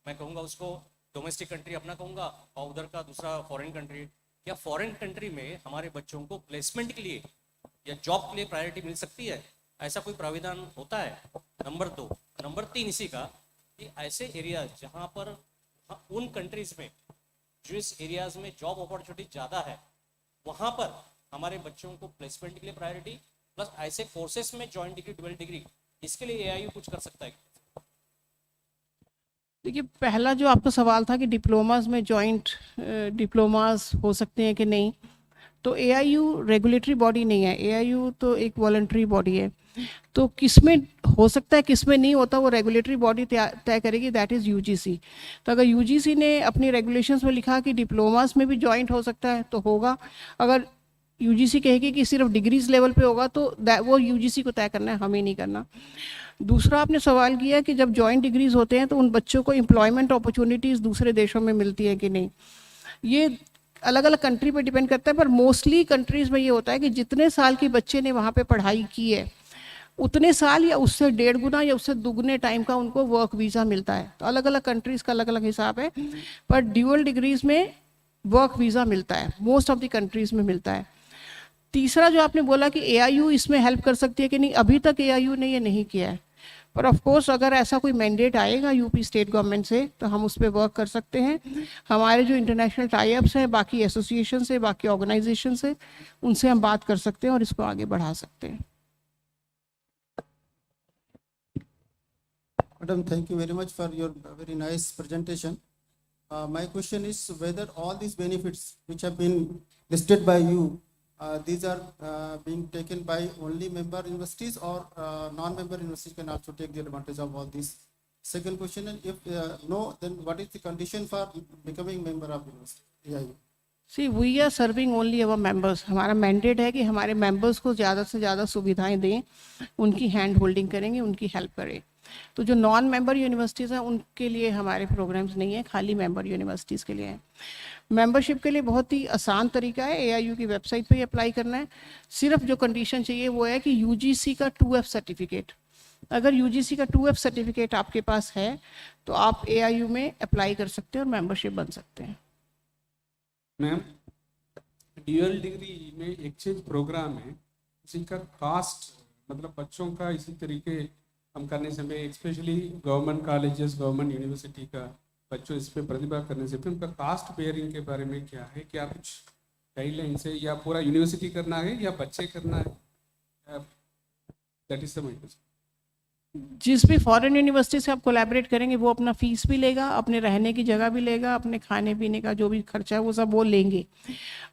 मैं कहूँगा उसको डोमेस्टिक कंट्री अपना कहूँगा और उधर का दूसरा फॉरेन कंट्री, या फॉरेन कंट्री में हमारे बच्चों को प्लेसमेंट के लिए या जॉब के लिए प्रायोरिटी मिल सकती है? ऐसा कोई प्राविधान होता है? नंबर 2। नंबर 3 इसी का कि ऐसे एरियाज जहाँ पर उन कंट्रीज में जिस एरियाज में जॉब अपॉर्चुनिटी ज़्यादा है, वहाँ पर हमारे बच्चों को प्लेसमेंट के लिए प्रायोरिटी, प्लस ऐसे कोर्सेस में जॉइंट डिग्री डबल डिग्री, इसके लिए AIU कुछ कर सकता है? देखिए, पहला जो आपका सवाल था कि डिप्लोमास में जॉइंट डिप्लोमास हो सकते हैं कि नहीं, तो AIU रेगुलेटरी बॉडी नहीं है, AIU तो एक वॉलंटरी बॉडी है। तो किसमें हो सकता है किसमें नहीं होता, वो रेगुलेटरी बॉडी तय करेगी, दैट इज़ UGC। तो अगर UGC ने अपनी रेगुलेशंस में लिखा कि डिप्लोमास में भी जॉइंट हो सकता है तो होगा। अगर UGC कहेगी कि सिर्फ डिग्रीज लेवल पे होगा तो वो UGC को तय करना है, हमें नहीं करना। दूसरा आपने सवाल किया कि जब जॉइंट डिग्रीज होते हैं तो उन बच्चों को एम्प्लॉयमेंट अपॉर्चुनिटीज़ दूसरे देशों में मिलती है कि नहीं, ये अलग अलग कंट्री पे डिपेंड करता है, पर मोस्टली कंट्रीज़ में ये होता है कि जितने साल के बच्चे ने वहाँ पे पढ़ाई की है उतने साल या उससे 1.5 गुना या उससे दुगने टाइम का उनको वर्क वीज़ा मिलता है। तो अलग अलग कंट्रीज़ का अलग अलग हिसाब है, पर ड्यूअल डिग्रीज में वर्क वीज़ा मिलता है, मोस्ट ऑफ द कंट्रीज़ में मिलता है। तीसरा जो आपने बोला कि AIU इसमें हेल्प कर सकती है कि नहीं, अभी तक AIU ने ये नहीं किया है, पर ऑफ कोर्स अगर ऐसा कोई मैंडेट आएगा यूपी स्टेट गवर्नमेंट से तो हम उस पर वर्क कर सकते हैं। हमारे जो इंटरनेशनल टाई-अप्स हैं, बाकी एसोसिएशन से, बाकी ऑर्गेनाइजेशन से, उनसे हम बात कर सकते हैं और इसको आगे बढ़ा सकते हैं। Madam, thank you very much for your very nice presentation. My question is whether all these benefits which have been listed by you, these are being taken by only member universities or non-member universities can also take the advantage of all these? Second question, and if no, then what is the condition for becoming member of university? AIU? See we are serving only our members. हमारा mandate है कि हमारे members को ज़्यादा से ज़्यादा सुविधाएं दें, उनकी हैंड होल्डिंग करेंगे, उनकी हेल्प करें। तो जो नॉन मेंबर यूनिवर्सिटीज़ हैं उनके लिए हमारे प्रोग्राम्स नहीं है, खाली मेंबर यूनिवर्सिटीज़ के लिए हैं। मेंबरशिप के लिए बहुत ही आसान तरीका है, AIU की वेबसाइट पे ही अप्लाई करना है। सिर्फ जो कंडीशन चाहिए वो है कि UGC का 2F सर्टिफिकेट, अगर UGC का 2F सर्टिफिकेट आपके पास है तो आप AIU में अप्लाई कर सकते हैं और मेंबरशिप बन सकते हैं। मैम, ड्यूअल डिग्री में एक्सचेंज प्रोग्राम है, इसी का कास्ट मतलब बच्चों का इसी तरीके हम करने से हमें specially government colleges, government university का बच्चों इस पे प्रतिभा करने से उनका कास्ट बेयरिंग के बारे में क्या है, क्या कुछ गाइडलाइंस है, या पूरा यूनिवर्सिटी करना है या बच्चे करना है? That is the my question. जिस भी फॉरेन यूनिवर्सिटी से आप कोलैबोरेट करेंगे वो अपना फीस भी लेगा, अपने रहने की जगह भी लेगा, अपने खाने पीने का जो भी खर्चा है वो सब वो लेंगे।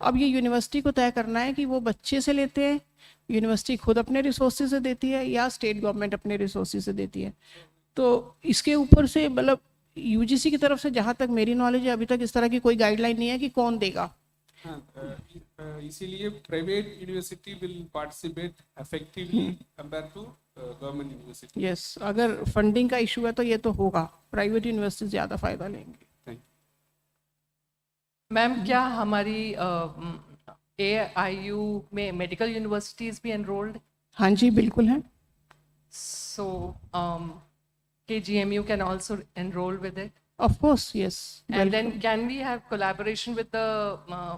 अब ये यूनिवर्सिटी को तय करना है कि वो बच्चे से लेते हैं, यूनिवर्सिटी खुद अपने रिसोर्सेज से देती है, या स्टेट गवर्नमेंट अपने रिसोर्सेज से देती है। तो इसके ऊपर से मतलब UGC की तरफ से जहाँ तक मेरी नॉलेज है अभी तक इस तरह की कोई गाइडलाइन नहीं है कि कौन देगा। इसीलिए private university will participate effectively compare to government university. Yes, अगर फंडिंग का इशू है तो ये तो होगा, प्राइवेट यूनिवर्सिटी ज़्यादा फायदा लेंगे। थैंक मैम, क्या हमारी AIU में मेडिकल यूनिवर्सिटीज भी एनरोल्ड? हाँ जी, बिल्कुल है। सो KGMU can also enroll with it, of course, yes. and then can we have collaboration with the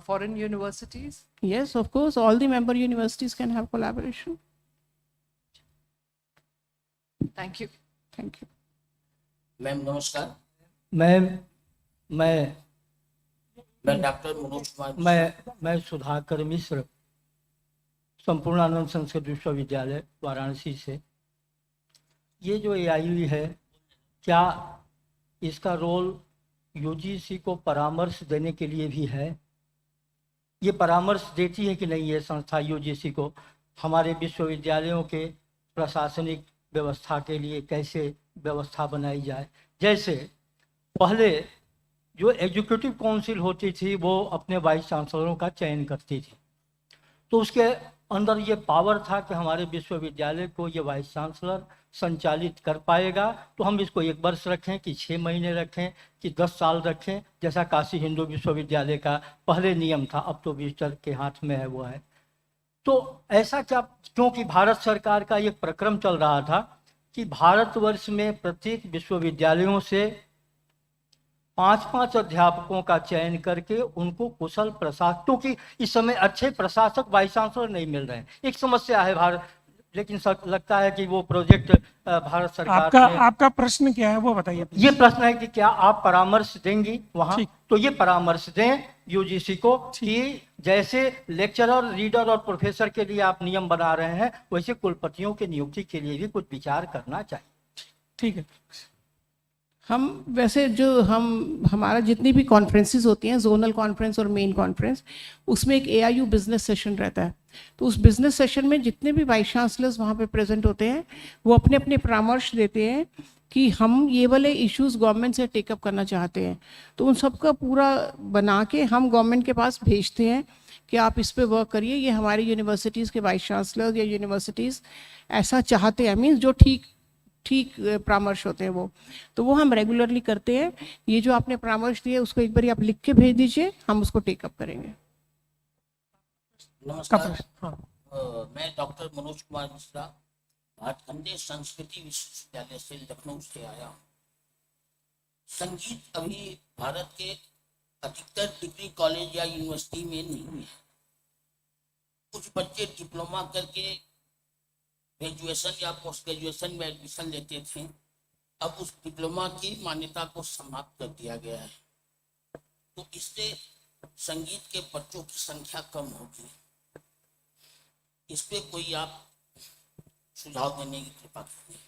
foreign universities? Yes, of course, all the member universities can have collaboration. Thank you. Thank you. Ma'am नमस्कार। Ma'am, मैं मैं doctor Manoj Kumar मैं सुधाकर मिश्र संपूर्णानंद संस्कृत विश्वविद्यालय वाराणसी से। ये जो AIU है, क्या इसका रोल यूजीसी को परामर्श देने के लिए भी है? ये परामर्श देती है कि नहीं ये संस्था यूजीसी को हमारे विश्वविद्यालयों के प्रशासनिक व्यवस्था के लिए कैसे व्यवस्था बनाई जाए? जैसे पहले जो एग्जीक्यूटिव काउंसिल होती थी वो अपने वाइस चांसलरों का चयन करती थी, तो उसके अंदर ये पावर था कि हमारे विश्वविद्यालय को ये वाइस चांसलर संचालित कर पाएगा, तो हम इसको 1 वर्ष रखें कि 6 महीने रखें कि 10 साल रखें, जैसा काशी हिंदू विश्वविद्यालय का पहले नियम था, अब तो विजिटर के हाथ में है वो है। तो ऐसा क्या, क्योंकि भारत सरकार का एक प्रक्रम चल रहा था कि भारतवर्ष में प्रत्येक विश्वविद्यालयों से 5-5 अध्यापकों का चयन करके उनको कुशल प्रशासक, क्योंकि इस समय अच्छे प्रशासक वाइस चांसलर नहीं मिल रहे हैं, एक समस्या है भारत। लेकिन लगता है कि वो प्रोजेक्ट भारत सरकार आपका प्रश्न क्या है वो बताइए। ये प्रश्न है कि क्या आप परामर्श देंगी वहाँ? तो ये परामर्श दें यूजीसी को कि जैसे लेक्चरर, रीडर और प्रोफेसर के लिए आप नियम बना रहे हैं, वैसे कुलपतियों की नियुक्ति के लिए भी कुछ विचार करना चाहिए। ठीक है। हम वैसे जो हमारा जितनी भी कॉन्फ्रेंसेस होती हैं, जोनल कॉन्फ्रेंस और मेन कॉन्फ्रेंस, उसमें एक एआईयू बिजनेस सेशन रहता है। तो उस बिजनेस सेशन में जितने भी वाइस चांसलर्स वहाँ पे प्रेजेंट होते हैं, वो अपने अपने परामर्श देते हैं कि हम ये वाले इश्यूज गवर्नमेंट से टेकअप करना चाहते हैं। तो उन सब का पूरा बना के हम गवर्नमेंट के पास भेजते हैं कि आप इस पे वर्क करिए, ये हमारी यूनिवर्सिटीज़ के वाइस चांसलर्स या यूनिवर्सिटीज़ ऐसा चाहते हैं, मीन्स जो ठीक परामर्श होते हैं वो हम रेगुलरली करते हैं। ये जो आपने परामर्श दिया उसको एक बार आप लिख के भेज दीजिए, हम उसको टेकअप करेंगे। नमस्कार। मैं डॉक्टर मनोज कुमार मिश्रा, भाटखंडे संस्कृति विश्वविद्यालय से लखनऊ से आया हूँ। संगीत अभी भारत के अधिकतर डिग्री कॉलेज या यूनिवर्सिटी में नहीं है। कुछ बच्चे डिप्लोमा करके ग्रेजुएशन या पोस्ट ग्रेजुएशन में एडमिशन लेते थे, अब उस डिप्लोमा की मान्यता को समाप्त कर दिया गया है। तो इससे संगीत के बच्चों की संख्या कम होगी। इस पे कोई आप सुझाव देने की कृपा करें।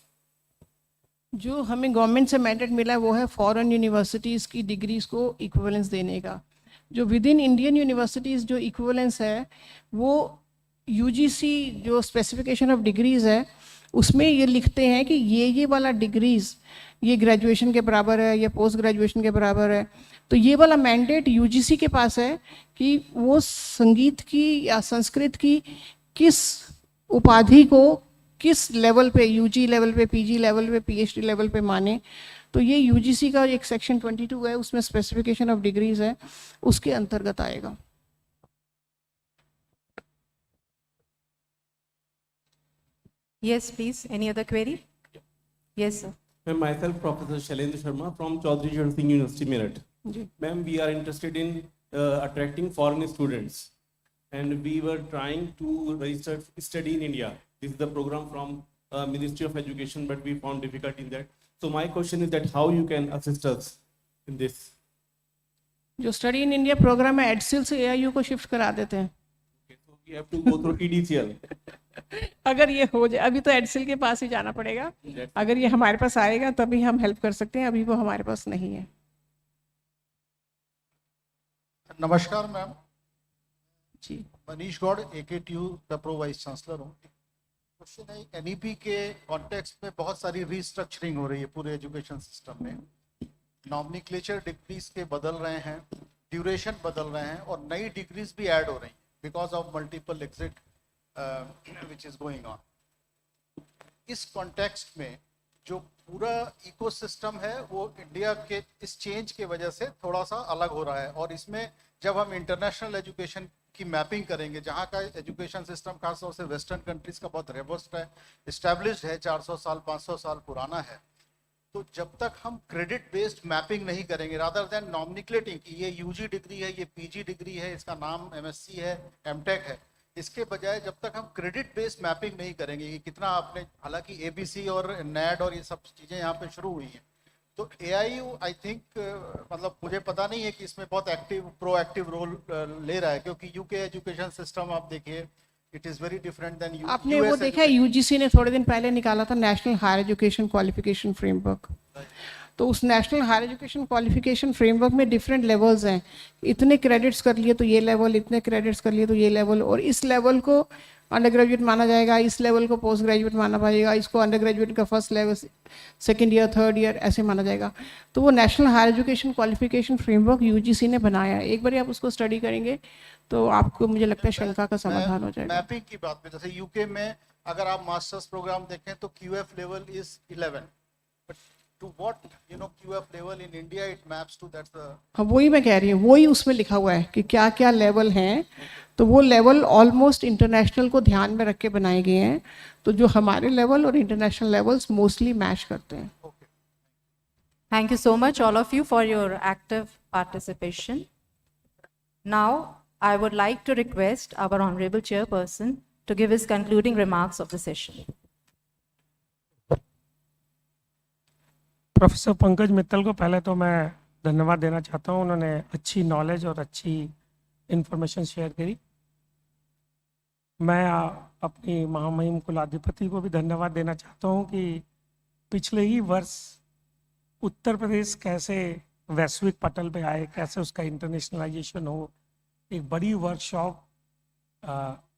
जो हमें गवर्नमेंट से मैंडेट मिला है वो है फॉरेन यूनिवर्सिटीज़ की डिग्रीज को इक्विवेलेंस देने का। जो विद इन इंडियन यूनिवर्सिटीज़ जो इक्विवेलेंस है, वो यूजीसी जो स्पेसिफिकेशन ऑफ डिग्रीज़ है उसमें ये लिखते हैं कि ये वाला डिग्रीज़ ये ग्रेजुएशन के बराबर है या पोस्ट ग्रेजुएशन के बराबर है। तो ये वाला मैंडेट यूजीसी के पास है कि वो संगीत की या संस्कृत की किस उपाधि को किस लेवल पे, यूजी लेवल पे, पीजी लेवल पे, पीएचडी लेवल पे माने। तो ये यूजीसी का एक सेक्शन 22 है, उसमें स्पेसिफिकेशन ऑफ डिग्रीज़ है, उसके अंतर्गत आएगा। Yes, please. Any other query? Yes, sir. Ma'am, myself, Professor Shailendra Sharma from Chaudhary Charan Singh University, Meerut. Ma'am, we are interested in attracting foreign students, and we were trying to register study in India. This is the program from Ministry of Education, but we found difficulty in that. So my question is that how you can assist us in this? जो study in India programme है, EdCIL से AIU को shift करा देते हैं। Okay, so we have to go through EDCL. अगर ये हो जाए, अभी तो एडसिल के पास ही जाना पड़ेगा, अगर ये हमारे पास आएगा तभी हम हेल्प कर सकते हैं, अभी वो हमारे पास नहीं है। नमस्कार मैम जी, मनीष गौड़, AKTU का प्रो वाइस चांसलर हूँ। क्वेश्चन है, NEP के कॉन्टेक्स्ट में बहुत सारी रीस्ट्रक्चरिंग हो रही है पूरे एजुकेशन सिस्टम में। नॉमिनक्लेचर डिग्रीज के बदल रहे हैं, ड्यूरेशन बदल रहे हैं और नई डिग्रीज भी ऐड हो रही हैं because of multiple exit which is going on. इस कॉन्टेक्स्ट में जो पूरा इकोसिस्टम है वो इंडिया के इस चेंज के वजह से थोड़ा सा अलग हो रहा है, और इसमें जब हम इंटरनेशनल एजुकेशन की मैपिंग करेंगे, जहाँ का एजुकेशन सिस्टम खासतौर से वेस्टर्न कंट्रीज का बहुत रोबस्ट है, इस्टेब्लिश्ड है, 400 साल 500 साल पुराना है, तो जब तक हम क्रेडिट बेस्ड मैपिंग नहीं करेंगे रादर देन नॉमिनिक्लेटिंग कि ये यूजी डिग्री है, ये पीजी डिग्री है, इसका नाम MSc है, एमटेक है, इसके बजाय जब तक हम क्रेडिट बेस्ड मैपिंग नहीं करेंगे कि कितना आपने, हालांकि ABC और NAD और ये सब चीज़ें यहाँ पे शुरू हुई हैं, तो AIU आई थिंक मतलब मुझे पता नहीं है कि इसमें बहुत एक्टिव प्रोएक्टिव रोल ले रहा है, क्योंकि UK एजुकेशन सिस्टम आप देखिए It is very different than आपने वो US देखा है, यूजीसी ने थोड़े दिन पहले निकाला था national higher education qualification framework. तो उस national higher education qualification framework में डिफरेंट लेवल्स हैं। इतने क्रेडिट्स कर लिए तो ये लेवल, इतने क्रेडिट्स कर लिए तो ये लेवल, और इस लेवल को अंडर ग्रेजुएट माना जाएगा, इस लेवल को पोस्ट ग्रेजुएट माना जाएगा, इसको अंडर ग्रेजुएट का first level, second year, third year ऐसे माना जाएगा। तो वो national higher education qualification framework UGC ने बनाया है। एक बार आप उसको स्टडी करेंगे तो आपको, मुझे लगता है, शंका का समाधान हो जाएगा। मैपिंग की बात में जैसे यूके में अगर आप मास्टर्स प्रोग्राम देखें तो QF level is 11, but to what QF level in India it maps to that's the. हाँ, वही मैं कह रही हूँ, वही उसमें लिखा हुआ है कि क्या क्या लेवल हैं। तो वो लेवल ऑलमोस्ट इंटरनेशनल को ध्यान में रख के बनाए गए हैं। तो जो हमारे लेवल और इंटरनेशनल लेवल्स मोस्टली मैच करते हैं। Thank you so much, all of you, for your active participation. Now, I would like to request our Honorable Chairperson to give his concluding remarks of the session. Professor Pankaj Mittal को पहले तो मैं धन्यवाद देना चाहता हूँ। उन्होंने अच्छी नॉलेज और अच्छी इंफॉर्मेशन शेयर करी। मैं अपनी महामहिम कुलाधिपति को भी धन्यवाद देना चाहता हूँ कि पिछले ही वर्ष उत्तर प्रदेश कैसे वैश्विक पटल पे आए, कैसे उसका इंटरनेशनलाइजेशन हो। एक बड़ी वर्कशॉप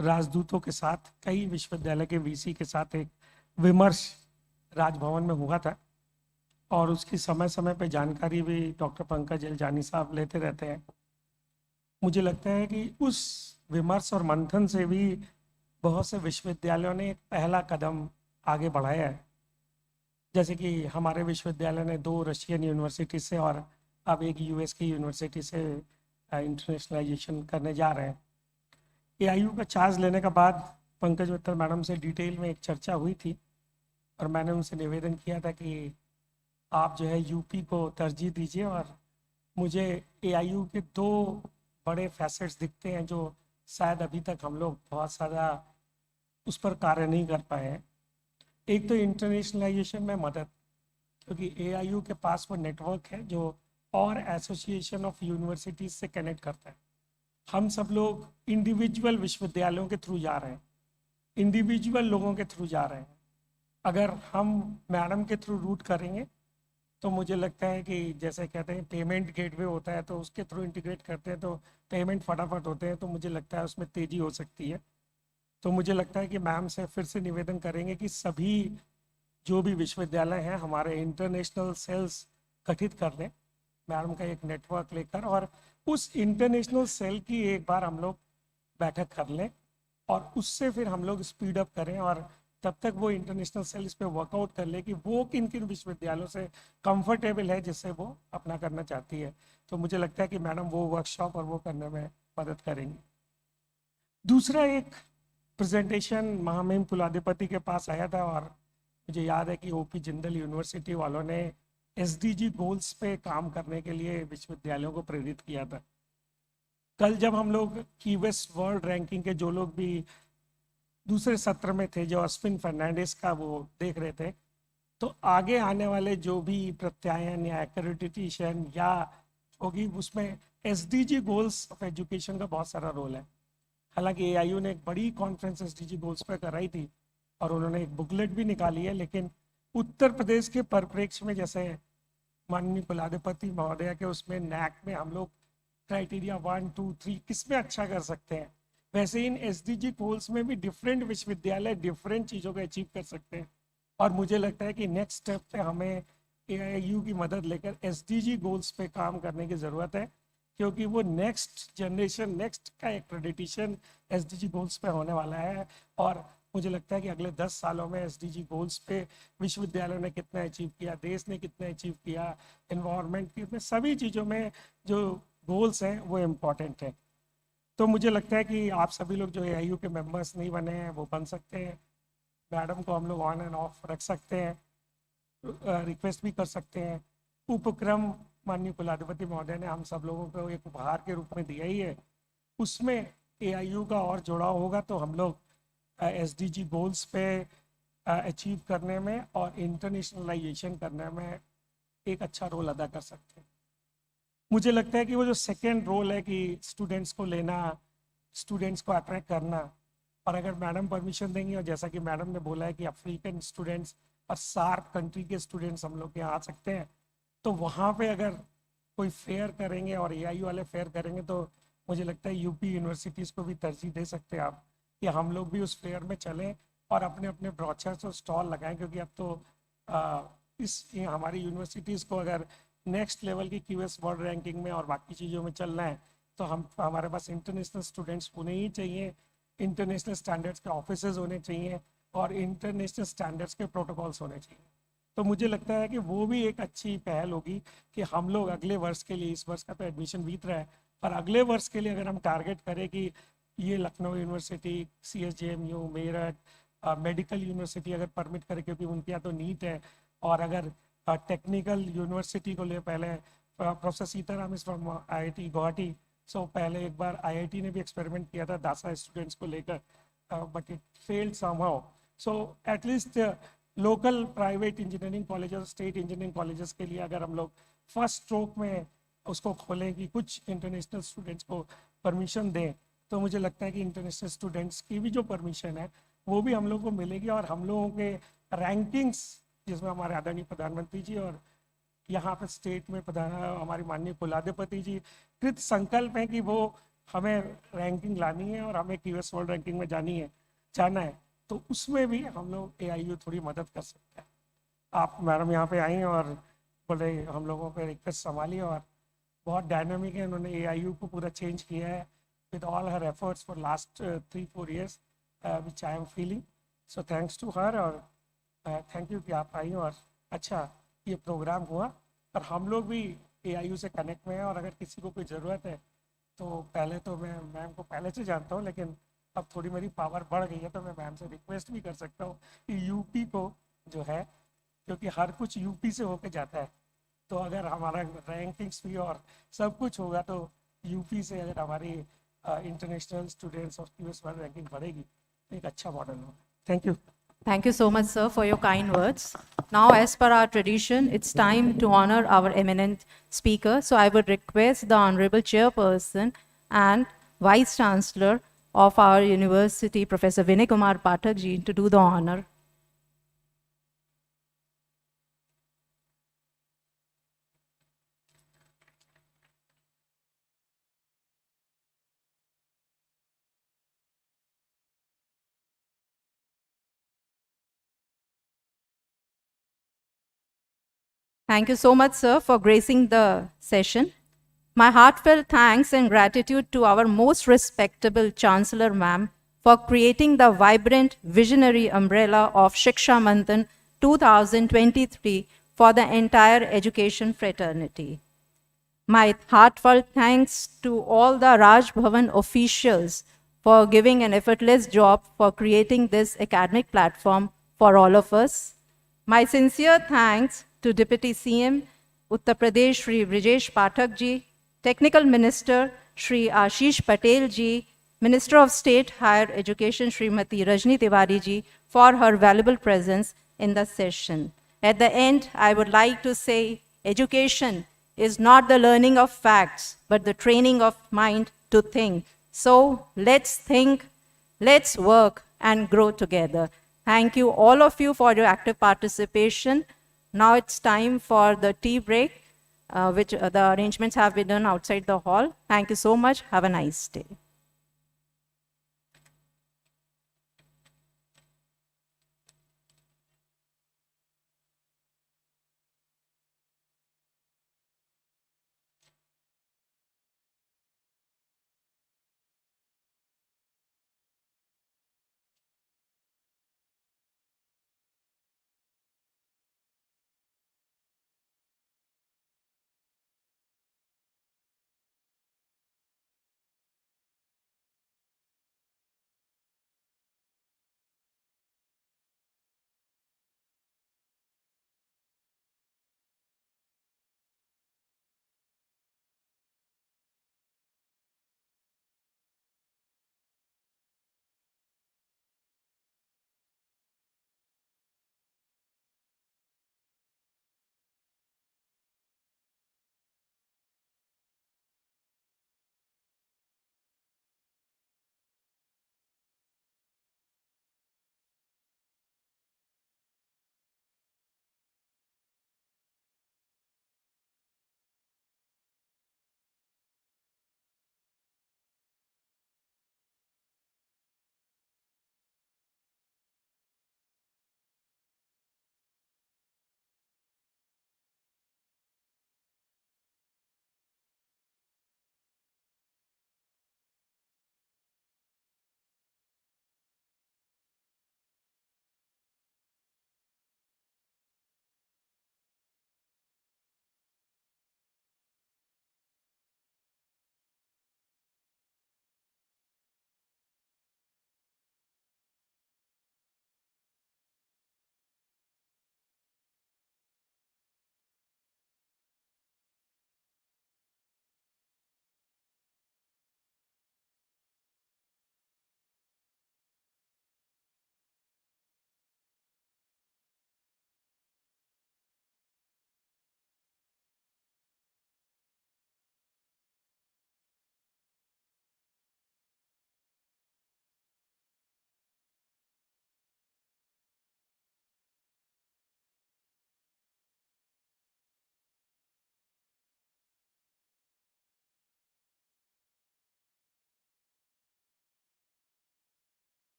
राजदूतों के साथ, कई विश्वविद्यालय के वीसी के साथ एक विमर्श राजभवन में हुआ था, और उसकी समय समय पे जानकारी भी डॉक्टर पंकज एलजानी साहब लेते रहते हैं। मुझे लगता है कि उस विमर्श और मंथन से भी बहुत से विश्वविद्यालयों ने एक पहला कदम आगे बढ़ाया है। जैसे कि हमारे विश्वविद्यालय ने 2 रशियन यूनिवर्सिटी से और अब एक यूएस की यूनिवर्सिटी से इंटरनेशनलाइजेशन करने जा रहे हैं। एआईयू का चार्ज लेने के बाद पंकज मित्तल मैडम से डिटेल में एक चर्चा हुई थी, और मैंने उनसे निवेदन किया था कि आप जो है यूपी को तरजीह दीजिए। और मुझे एआईयू के 2 बड़े फैसेट्स दिखते हैं जो शायद अभी तक हम लोग बहुत ज़्यादा उस पर कार्य नहीं कर पाए हैं। एक तो इंटरनेशनलाइजेशन में मदद, क्योंकि एआईयू के पास वो नेटवर्क है जो और एसोसिएशन ऑफ यूनिवर्सिटीज़ से कनेक्ट करता है। हम सब लोग इंडिविजुअल विश्वविद्यालयों के थ्रू जा रहे हैं, इंडिविजुअल लोगों के थ्रू जा रहे हैं। अगर हम मैडम के थ्रू रूट करेंगे तो मुझे लगता है कि जैसे कहते हैं पेमेंट गेटवे होता है, तो उसके थ्रू इंटीग्रेट करते हैं तो पेमेंट फटाफट होते हैं, तो मुझे लगता है उसमें तेज़ी हो सकती है। तो मुझे लगता है कि मैम से फिर से निवेदन करेंगे कि सभी जो भी विश्वविद्यालय हैं हमारे इंटरनेशनल सेल्स गठित कर लें, मैडम का एक नेटवर्क लेकर, और उस इंटरनेशनल सेल की एक बार हम लोग बैठक कर लें, और उससे फिर हम लोग स्पीड अप करें, और तब तक वो इंटरनेशनल सेल इस पर वर्कआउट कर ले कि वो किन किन विश्वविद्यालयों से कंफर्टेबल है जिससे वो अपना करना चाहती है। तो मुझे लगता है कि मैडम वो वर्कशॉप और वो करने में मदद करेंगी। दूसरा, एक प्रेजेंटेशन महामहिम कुलाधिपति के पास आया था, और मुझे याद है कि ओपी जिंदल यूनिवर्सिटी वालों ने एसडीजी गोल्स पे काम करने के लिए विश्वविद्यालयों को प्रेरित किया था। कल जब हम लोग कीवेस्ट वर्ल्ड रैंकिंग के जो लोग भी दूसरे सत्र में थे, जो अश्विन फर्नांडिस का वो देख रहे थे, तो आगे आने वाले जो भी प्रत्यायन या एक्रेडिटेशन या होगी, उसमें एसडीजी गोल्स ऑफ एजुकेशन का बहुत सारा रोल है। हालांकि एआईयू ने एक बड़ी कॉन्फ्रेंस एसडीजी गोल्स पर कराई थी और उन्होंने एक बुकलेट भी निकाली है, लेकिन उत्तर प्रदेश के परिप्रेक्ष्य में, जैसे माननीय कुलाधिपति महोदया के उसमें नैक में हम लोग क्राइटेरिया 1, 2, 3 किस में अच्छा कर सकते हैं, वैसे इन एसडीजी गोल्स में भी डिफरेंट विश्वविद्यालय डिफरेंट चीज़ों को अचीव कर सकते हैं। और मुझे लगता है कि नेक्स्ट स्टेप पे हमें एआईयू की मदद लेकर एसडीजी गोल्स पे काम करने की ज़रूरत है, क्योंकि वो नेक्स्ट जनरेशन, नेक्स्ट का एक्रेडिटेशन एसडीजी गोल्स पे होने वाला है। और मुझे लगता है कि अगले 10 सालों में एसडीजी गोल्स पे विश्वविद्यालयों ने कितना अचीव किया, देश ने कितना अचीव किया, एनवायरनमेंट की सभी चीज़ों में जो गोल्स हैं वो इम्पॉर्टेंट है। तो मुझे लगता है कि आप सभी लोग जो एआईयू के मेंबर्स नहीं बने हैं वो बन सकते हैं। मैडम को हम लोग ऑन एंड ऑफ रख सकते हैं, रिक्वेस्ट भी कर सकते हैं। उपक्रम माननीय कुलाधिपति महोदय ने हम सब लोगों को एक उपहार के रूप में दिया ही है, उसमें एआईयू का और जुड़ाव होगा तो हम लोग एसडीजी गोल्स पे अचीव करने में और इंटरनेशनलाइजेशन करने में एक अच्छा रोल अदा कर सकते हैं। मुझे लगता है कि वो जो सेकेंड रोल है कि स्टूडेंट्स को लेना, स्टूडेंट्स को अट्रैक्ट करना, और अगर मैडम परमिशन देंगी, और जैसा कि मैडम ने बोला है कि अफ्रीकन स्टूडेंट्स और सार्क कंट्री के स्टूडेंट्स हम लोग के यहाँ आ सकते हैं, तो वहाँ पे अगर कोई फेयर करेंगे और एआई वाले फेयर करेंगे तो मुझे लगता है यूपी यूनिवर्सिटीज़ को भी तरजीह दे सकते हैं आप कि हम लोग भी उस फेयर में चलें और अपने अपने ब्रोचर्स और स्टॉल लगाएं, क्योंकि अब तो हमारी यूनिवर्सिटीज़ को अगर नेक्स्ट लेवल की क्यूएस वर्ल्ड रैंकिंग में और बाकी चीज़ों में चलना है तो हमारे पास इंटरनेशनल स्टूडेंट्स होने ही चाहिए, इंटरनेशनल स्टैंडर्ड्स के ऑफिसेज होने चाहिए और इंटरनेशनल स्टैंडर्ड्स के प्रोटोकॉल्स होने चाहिए। तो मुझे लगता है कि वो भी एक अच्छी पहल होगी कि हम लोग अगले वर्ष के लिए, इस वर्ष का तो एडमिशन बीत रहा है, पर अगले वर्ष के लिए अगर हम टारगेट करें कि ये Lucknow university, CSJMU, Meerut, medical university अगर परमिट करे, क्योंकि उनके यहाँ तो नीट है, और अगर टेक्निकल यूनिवर्सिटी को ले, पहले professor Sitaram is from IIT Guwahati, so पहले एक बार IIT ने भी एक्सपेरिमेंट किया था दासा स्टूडेंट्स को लेकर, but it failed somehow. So at least local private engineering colleges, state engineering colleges के लिए अगर हम लोग फर्स्ट स्ट्रोक में उसको खोलें कि कुछ इंटरनेशनल स्टूडेंट्स को परमिशन दें, तो मुझे लगता है कि इंटरनेशनल स्टूडेंट्स की भी जो परमिशन है वो भी हम लोग को मिलेगी, और हम लोगों के रैंकिंग्स, जिसमें हमारे आदरणीय प्रधानमंत्री जी और यहाँ पे स्टेट में हमारी माननीय कुलाधिपति जी कृत संकल्प है कि वो हमें रैंकिंग लानी है और हमें क्यूएस वर्ल्ड रैंकिंग में जाना है, तो उसमें भी हम लोग AIU थोड़ी मदद कर सकते हैं। आप मैडम यहाँ पे आई और बोले हम लोगों पे रिक्वेस्ट संभाली, और बहुत डायनामिक है, उन्होंने AIU को पूरा चेंज किया है with all her efforts for last 3-4 years, which I am feeling. So thanks to her, और थैंक यू कि आप आई और अच्छा ये प्रोग्राम हुआ। और हम लोग भी AIU से कनेक्ट में हैं, और अगर किसी को कोई ज़रूरत है तो पहले तो मैं मैम को पहले से जानता हूँ, लेकिन अब थोड़ी मेरी पावर बढ़ गई है तो मैं मैम से रिक्वेस्ट भी कर सकता हूँ कि यूपी को जो है, क्योंकि हर कुछ यूपी से होके जाता है, तो अगर हमारा रैंकिंग्स भी और सब कुछ होगा तो यूपी से अगर हमारी इंटरनेशनल स्टूडेंट्स और क्यूएस वर्ल्ड रैंकिंग बढ़ेगी तो एक अच्छा मॉडल होगा। Thank you. Thank you so much, sir, for your kind words. Now, as per our tradition, it's time to honor our eminent speaker. So I would request the Honorable Chairperson and Vice Chancellor of our university, Professor Vinay Kumar Pathak ji, to do the honor. Thank you so much, sir, for gracing the session. My heartfelt thanks and gratitude to our most respectable Chancellor Ma'am for creating the vibrant, visionary umbrella of Shiksha Manthan 2023 for the entire education fraternity. My heartfelt thanks to all the Raj Bhavan officials for giving an effortless job for creating this academic platform for all of us. My sincere thanks to Deputy CM Uttar Pradesh Shri Brijesh Pathak ji, Technical Minister Shri Ashish Patel ji, Minister of State Higher Education Srimati Rajni Tiwari ji for her valuable presence in the session. At the end, I would like to say education is not the learning of facts, but the training of mind to think. So let's think, let's work and grow together. Thank you all of you for your active participation. Now it's time for the tea break, which the arrangements have been done outside the hall. Thank you so much. Have a nice day.